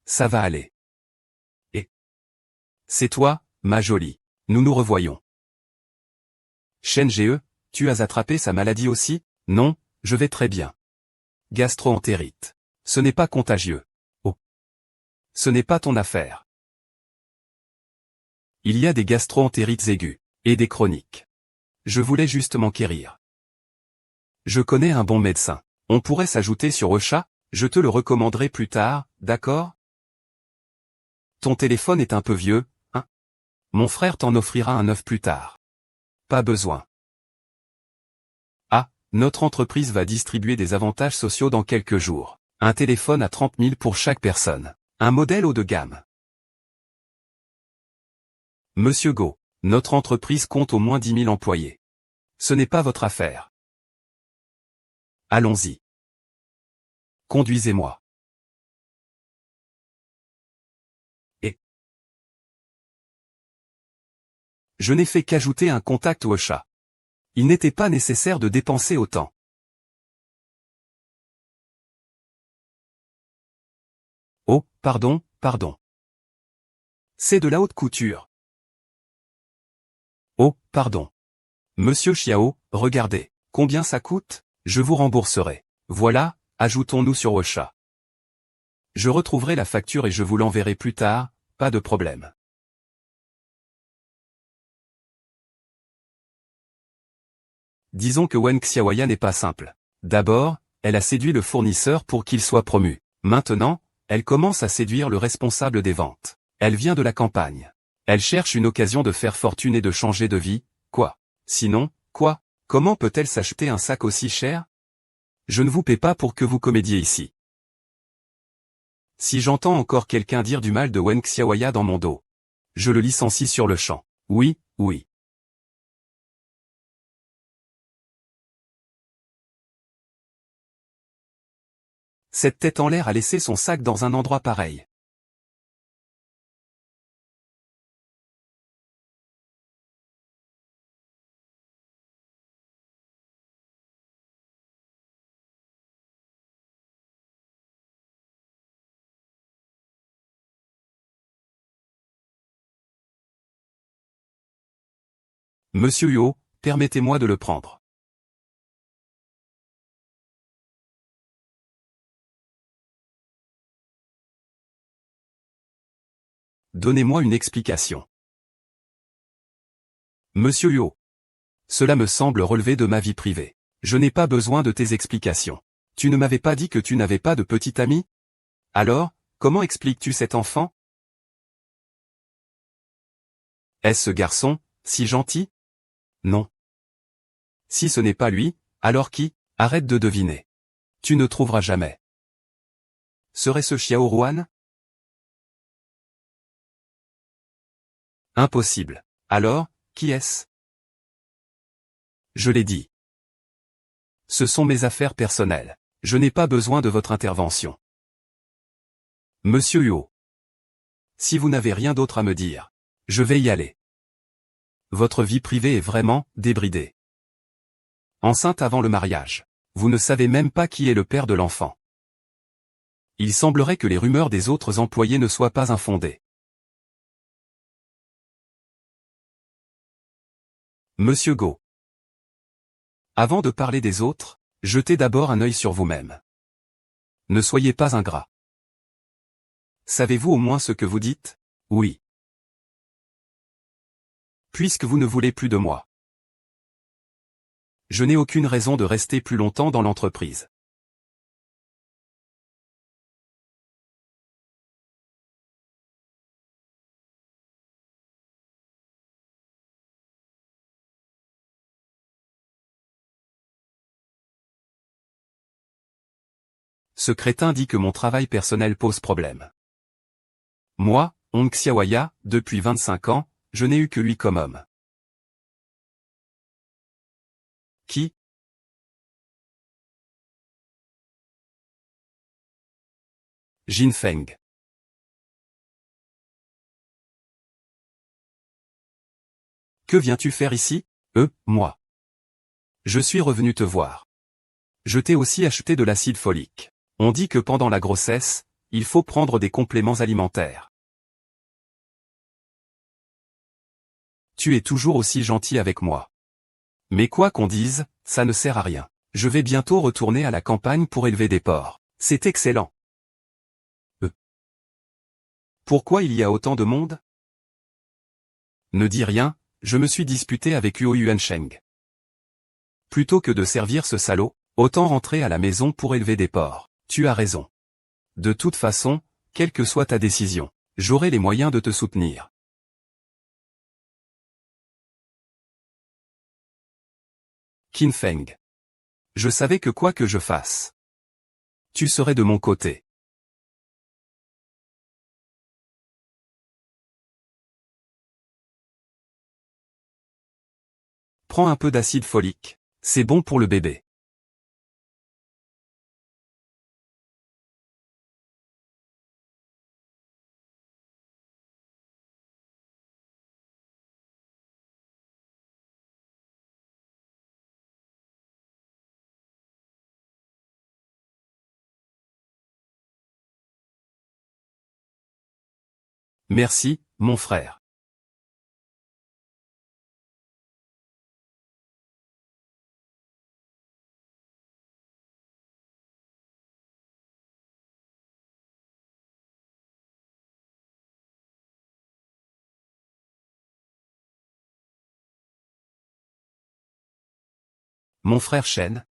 Ça va aller. Et c'est toi, ma jolie. Nous nous revoyons. Shen Ge, tu as attrapé sa maladie aussi? Non, je vais très bien. Gastro-entérite. Ce n'est pas contagieux. Oh. Ce n'est pas ton affaire. Il y a des gastro-entérites aiguës. Et des chroniques. Je voulais juste m'enquérir. Je connais un bon médecin. On pourrait s'ajouter sur Ocha, je te le recommanderai plus tard, d'accord? Ton téléphone est un peu vieux, hein? Mon frère t'en offrira un neuf plus tard. Pas besoin. Ah, notre entreprise va distribuer des avantages sociaux dans quelques jours. Un téléphone à 30 000 pour chaque personne. Un modèle haut de gamme. Monsieur Go, notre entreprise compte au moins 10 000 employés. Ce n'est pas votre affaire. Allons-y. Conduisez-moi. Et je n'ai fait qu'ajouter un contact au chat. Il n'était pas nécessaire de dépenser autant. Oh, pardon, pardon. C'est de la haute couture. Oh, pardon. Monsieur Xiao, regardez. Combien ça coûte? Je vous rembourserai. Voilà, ajoutons-nous sur Ocha. Je retrouverai la facture et je vous l'enverrai plus tard, pas de problème. Disons que Wen Xiaoya n'est pas simple. D'abord, elle a séduit le fournisseur pour qu'il soit promu. Maintenant, elle commence à séduire le responsable des ventes. Elle vient de la campagne. Elle cherche une occasion de faire fortune et de changer de vie, quoi? Sinon, quoi? Comment peut-elle s'acheter un sac aussi cher? Je ne vous paie pas pour que vous comédiez ici. Si j'entends encore quelqu'un dire du mal de Wen Xiaoya dans mon dos, je le licencie sur le champ. Oui, oui. Cette tête en l'air a laissé son sac dans un endroit pareil. Monsieur Huo, permettez-moi de le prendre. Donnez-moi une explication. Monsieur Huo. Cela me semble relever de ma vie privée. Je n'ai pas besoin de tes explications. Tu ne m'avais pas dit que tu n'avais pas de petit ami? Alors, comment expliques-tu cet enfant? Est-ce ce garçon, si gentil? Non. Si ce n'est pas lui, alors qui? Arrête de deviner. Tu ne trouveras jamais. Serait-ce Xiao Ruan? Impossible. Alors, qui est-ce? Je l'ai dit. Ce sont mes affaires personnelles. Je n'ai pas besoin de votre intervention. Monsieur Huo. Si vous n'avez rien d'autre à me dire, je vais y aller. Votre vie privée est vraiment débridée. Enceinte avant le mariage. Vous ne savez même pas qui est le père de l'enfant. Il semblerait que les rumeurs des autres employés ne soient pas infondées. Monsieur Go. Avant de parler des autres, jetez d'abord un œil sur vous-même. Ne soyez pas ingrat. Savez-vous au moins ce que vous dites? Oui. Puisque vous ne voulez plus de moi. Je n'ai aucune raison de rester plus longtemps dans l'entreprise. Ce crétin dit que mon travail personnel pose problème. Moi, Hong Xiaoya, depuis 25 ans, je n'ai eu que lui comme homme. Qui? Jin Feng. Que viens-tu faire ici? Moi. Je suis revenu te voir. Je t'ai aussi acheté de l'acide folique. On dit que pendant la grossesse, il faut prendre des compléments alimentaires. Tu es toujours aussi gentil avec moi. Mais quoi qu'on dise, ça ne sert à rien. Je vais bientôt retourner à la campagne pour élever des porcs. C'est excellent. Pourquoi il y a autant de monde? Ne dis rien, je me suis disputé avec Huo Yuansheng. Plutôt que de servir ce salaud, autant rentrer à la maison pour élever des porcs. Tu as raison. De toute façon, quelle que soit ta décision, j'aurai les moyens de te soutenir. Qin Feng. Je savais que quoi que je fasse, tu serais de mon côté. Prends un peu d'acide folique. C'est bon pour le bébé. Merci, mon frère. Mon frère Shen.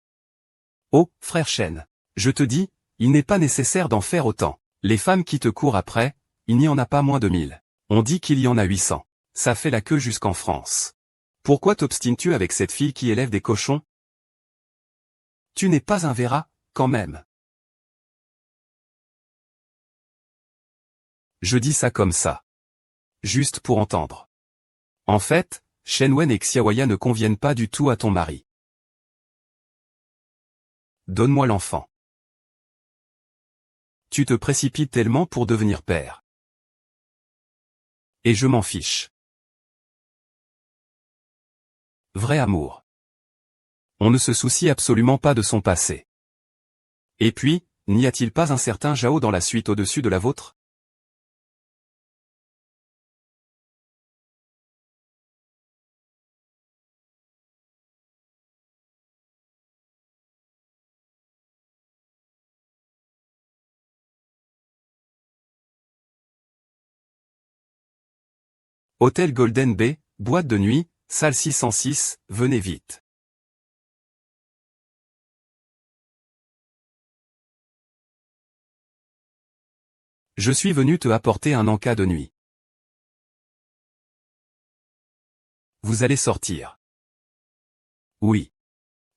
Oh, frère Shen. Je te dis, il n'est pas nécessaire d'en faire autant. Les femmes qui te courent après, il n'y en a pas moins de 1000. On dit qu'il y en a 800. Ça fait la queue jusqu'en France. Pourquoi t'obstines-tu avec cette fille qui élève des cochons? Tu n'es pas un verra, quand même. Je dis ça comme ça. Juste pour entendre. En fait, Shenwen et Xiaoya ne conviennent pas du tout à ton mari. Donne-moi l'enfant. Tu te précipites tellement pour devenir père. Et je m'en fiche. Vrai amour. On ne se soucie absolument pas de son passé. Et puis, n'y a-t-il pas un certain Zhao dans la suite au-dessus de la vôtre? Hôtel Golden Bay, boîte de nuit, salle 606, venez vite. Je suis venu te apporter un encas de nuit. Vous allez sortir. Oui.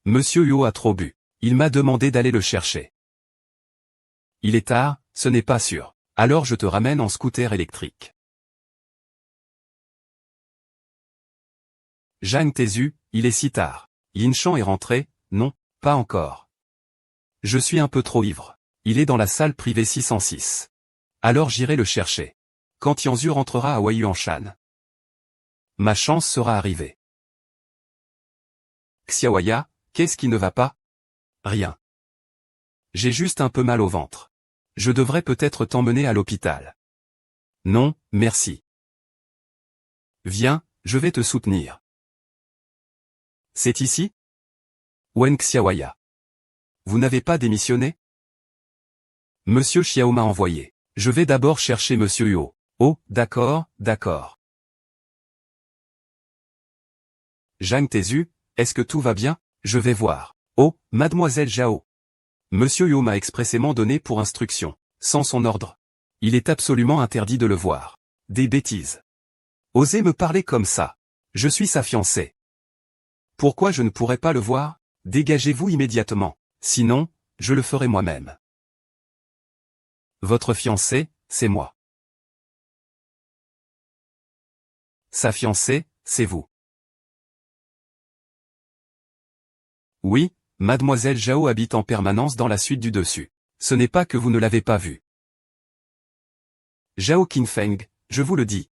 Monsieur Yo a trop bu. Il m'a demandé d'aller le chercher. Il est tard, ce n'est pas sûr. Alors je te ramène en scooter électrique. Jang Tae-su, il est si tard. Yin Shan est rentré, non, pas encore. Je suis un peu trop ivre. Il est dans la salle privée 606. Alors j'irai le chercher. Quand Yanzu rentrera à Huayuanshan. Ma chance sera arrivée. Xiaoya, qu'est-ce qui ne va pas? Rien. J'ai juste un peu mal au ventre. Je devrais peut-être t'emmener à l'hôpital. Non, merci. Viens, je vais te soutenir. C'est ici? Wen Xiaoya. Vous n'avez pas démissionné? Monsieur Xiao m'a envoyé. Je vais d'abord chercher Monsieur Yo. Oh, d'accord, d'accord. Jang Tae-su, est-ce que tout va bien? Je vais voir. Oh, mademoiselle Zhao. Monsieur Yo m'a expressément donné pour instruction. Sans son ordre. Il est absolument interdit de le voir. Des bêtises. Osez me parler comme ça. Je suis sa fiancée. Pourquoi je ne pourrais pas le voir? Dégagez-vous immédiatement. Sinon, je le ferai moi-même. Votre fiancé, c'est moi. Sa fiancée, c'est vous. Oui, mademoiselle Zhao habite en permanence dans la suite du dessus. Ce n'est pas que vous ne l'avez pas vue. Zhao Qingfeng, je vous le dis.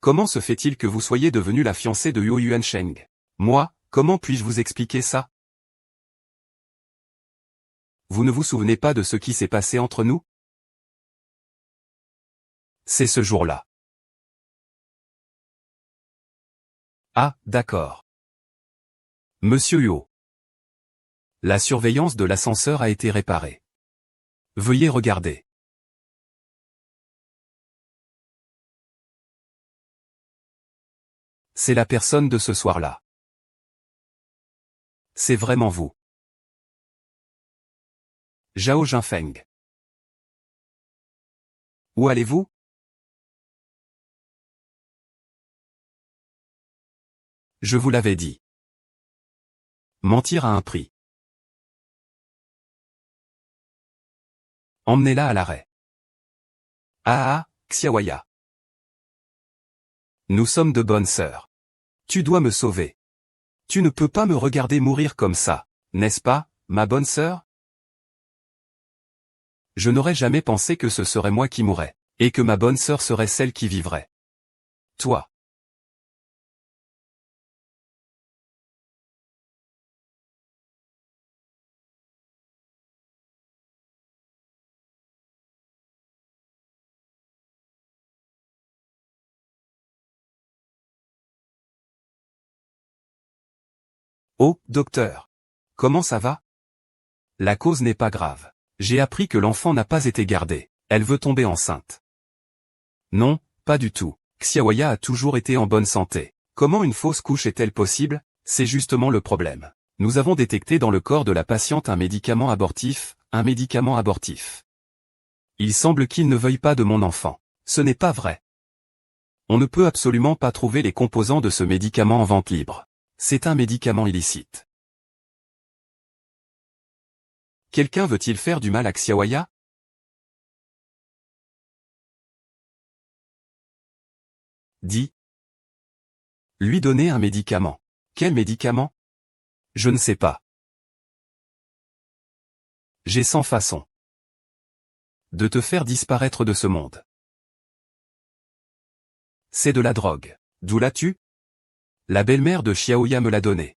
Comment se fait-il que vous soyez devenue la fiancée de Yo Yuansheng? Moi, comment puis-je vous expliquer ça? Vous ne vous souvenez pas de ce qui s'est passé entre nous? C'est ce jour-là. Ah, d'accord. Monsieur Yo. La surveillance de l'ascenseur a été réparée. Veuillez regarder. C'est la personne de ce soir-là. C'est vraiment vous. Zhao Jinfeng. Où allez-vous? Je vous l'avais dit. Mentir à un prix. Emmenez-la à l'arrêt. Ah ah, Xiaoya. Nous sommes de bonnes sœurs. Tu dois me sauver. Tu ne peux pas me regarder mourir comme ça, n'est-ce pas, ma bonne sœur? Je n'aurais jamais pensé que ce serait moi qui mourrais, et que ma bonne sœur serait celle qui vivrait. Toi. Oh, docteur. Comment ça va? La cause n'est pas grave. J'ai appris que l'enfant n'a pas été gardé. Elle veut tomber enceinte. Non, pas du tout. Xiaoya a toujours été en bonne santé. Comment une fausse couche est-elle possible? C'est justement le problème. Nous avons détecté dans le corps de la patiente un médicament abortif, Il semble qu'il ne veuille pas de mon enfant. Ce n'est pas vrai. On ne peut absolument pas trouver les composants de ce médicament en vente libre. C'est un médicament illicite. Quelqu'un veut-il faire du mal à Xiaoya? Dis. Lui donner un médicament. Quel médicament? Je ne sais pas. J'ai 100 façons de te faire disparaître de ce monde. C'est de la drogue. D'où l'as-tu? La belle-mère de Xiaoya me l'a donné.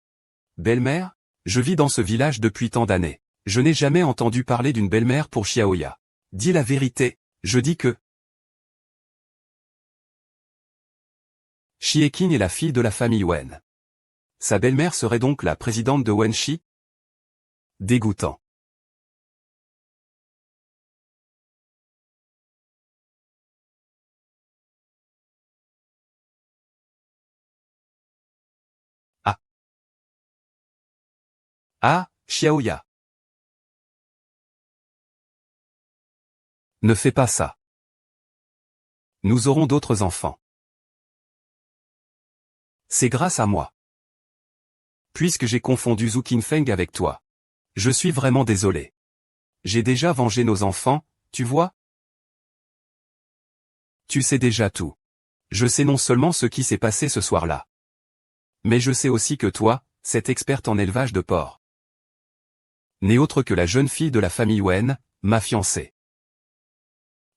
Belle-mère? Je vis dans ce village depuis tant d'années. Je n'ai jamais entendu parler d'une belle-mère pour Xiaoya. Dis la vérité, je dis que Xieqin est la fille de la famille Wen. Sa belle-mère serait donc la présidente de Wenshi? Dégoûtant. Ah. Ah, Xiaoya. Ne fais pas ça. Nous aurons d'autres enfants. C'est grâce à moi. Puisque j'ai confondu Zhu Qingfeng avec toi. Je suis vraiment désolé. J'ai déjà vengé nos enfants, tu vois? Tu sais déjà tout. Je sais non seulement ce qui s'est passé ce soir-là. Mais je sais aussi que toi, cette experte en élevage de porcs, n'est autre que la jeune fille de la famille Wen, ma fiancée.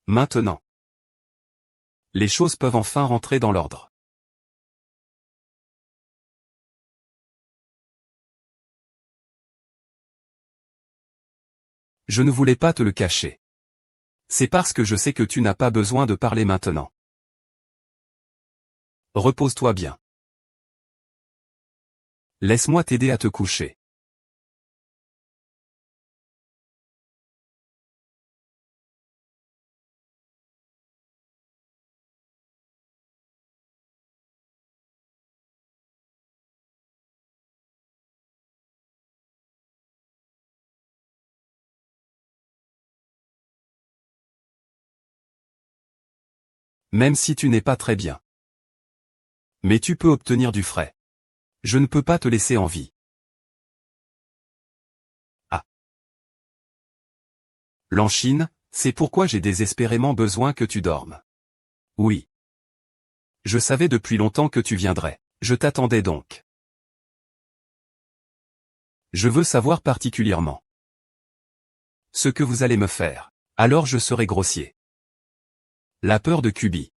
Maintenant, les choses peuvent enfin rentrer dans l'ordre. Je ne voulais pas te le cacher. C'est parce que je sais que tu n'as pas besoin de parler maintenant. Repose-toi bien. Laisse-moi t'aider à te coucher. Même si tu n'es pas très bien. Mais tu peux obtenir du frais. Je ne peux pas te laisser en vie. Ah. L'Anchine, c'est pourquoi j'ai désespérément besoin que tu dormes. Oui. Je savais depuis longtemps que tu viendrais. Je t'attendais donc. Je veux savoir particulièrement ce que vous allez me faire. Alors je serai grossier. La peur de Kubi.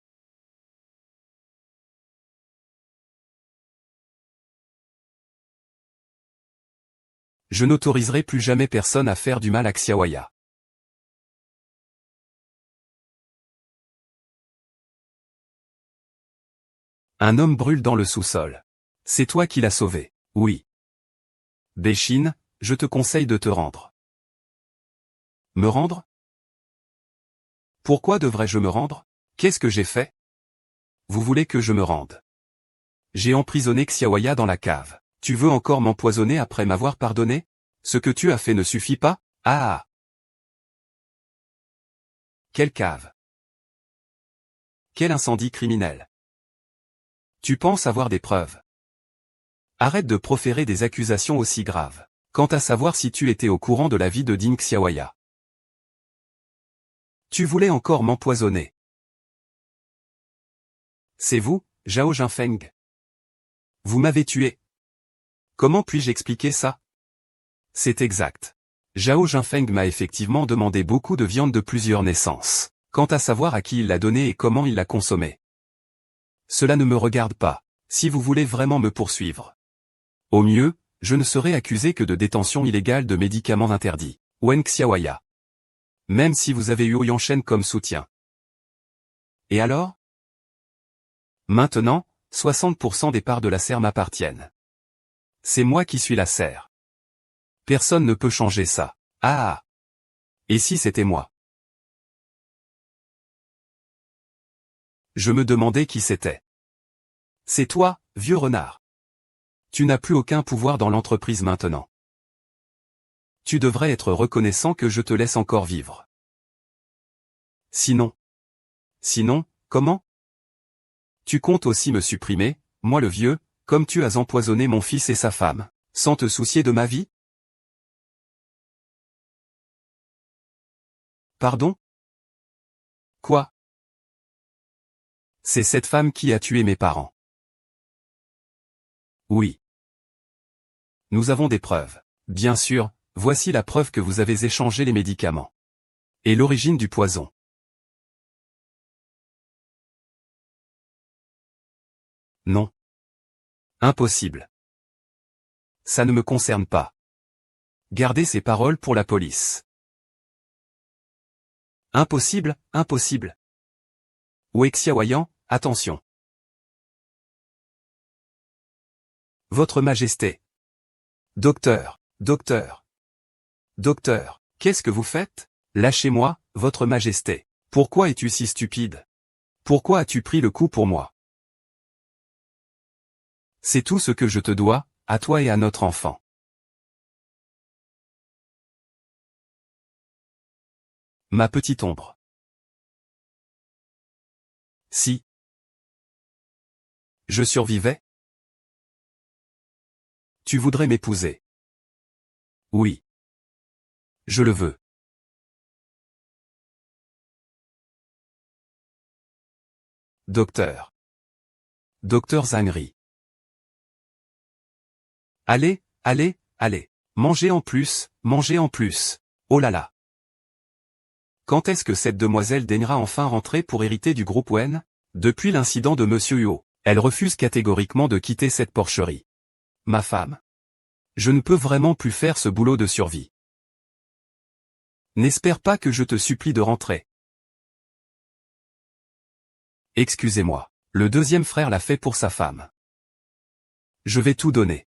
Je n'autoriserai plus jamais personne à faire du mal à Xiaoya. Un homme brûle dans le sous-sol. C'est toi qui l'as sauvé. Oui. Béchine, je te conseille de te rendre. Me rendre? Pourquoi devrais-je me rendre? Qu'est-ce que j'ai fait? Vous voulez que je me rende? J'ai emprisonné Xiaoya dans la cave. Tu veux encore m'empoisonner après m'avoir pardonné? Ce que tu as fait ne suffit pas? Ah! Quelle cave? Quel incendie criminel? Tu penses avoir des preuves? Arrête de proférer des accusations aussi graves. Quant à savoir si tu étais au courant de la vie de Ding Xiaoya. Tu voulais encore m'empoisonner. C'est vous, Zhao Jinfeng. Vous m'avez tué. Comment puis-je expliquer ça? C'est exact. Zhao Jinfeng m'a effectivement demandé beaucoup de viande de plusieurs naissances. Quant à savoir à qui il l'a donnée et comment il l'a consommée. Cela ne me regarde pas. Si vous voulez vraiment me poursuivre. Au mieux, je ne serai accusé que de détention illégale de médicaments interdits. Wen Xiaoya. Même si vous avez eu Oyanshen comme soutien. Et alors? Maintenant, 60% des parts de la serre m'appartiennent. C'est moi qui suis la serre. Personne ne peut changer ça. Ah! Et si c'était moi? Je me demandais qui c'était. C'est toi, vieux renard. Tu n'as plus aucun pouvoir dans l'entreprise maintenant. Tu devrais être reconnaissant que je te laisse encore vivre. Sinon, comment? Tu comptes aussi me supprimer, moi le vieux, comme tu as empoisonné mon fils et sa femme, sans te soucier de ma vie? Pardon? Quoi? C'est cette femme qui a tué mes parents. Oui. Nous avons des preuves. Bien sûr, voici la preuve que vous avez échangé les médicaments. Et l'origine du poison. Non. Impossible. Ça ne me concerne pas. Gardez ces paroles pour la police. Impossible, impossible. Wei Xiaoyan, attention. Votre Majesté. Docteur, qu'est-ce que vous faites? Lâchez-moi, Votre Majesté. Pourquoi es-tu si stupide? Pourquoi as-tu pris le coup pour moi? C'est tout ce que je te dois, à toi et à notre enfant. Ma petite ombre. Si je survivais, tu voudrais m'épouser. Oui. Je le veux. Docteur. Docteur Zangri. Allez, allez, allez. Mangez en plus, mangez en plus. Oh là là. Quand est-ce que cette demoiselle daignera enfin rentrer pour hériter du groupe Wen? Depuis l'incident de Monsieur Huo, elle refuse catégoriquement de quitter cette porcherie. Ma femme. Je ne peux vraiment plus faire ce boulot de survie. N'espère pas que je te supplie de rentrer. Excusez-moi. Le deuxième frère l'a fait pour sa femme. Je vais tout donner.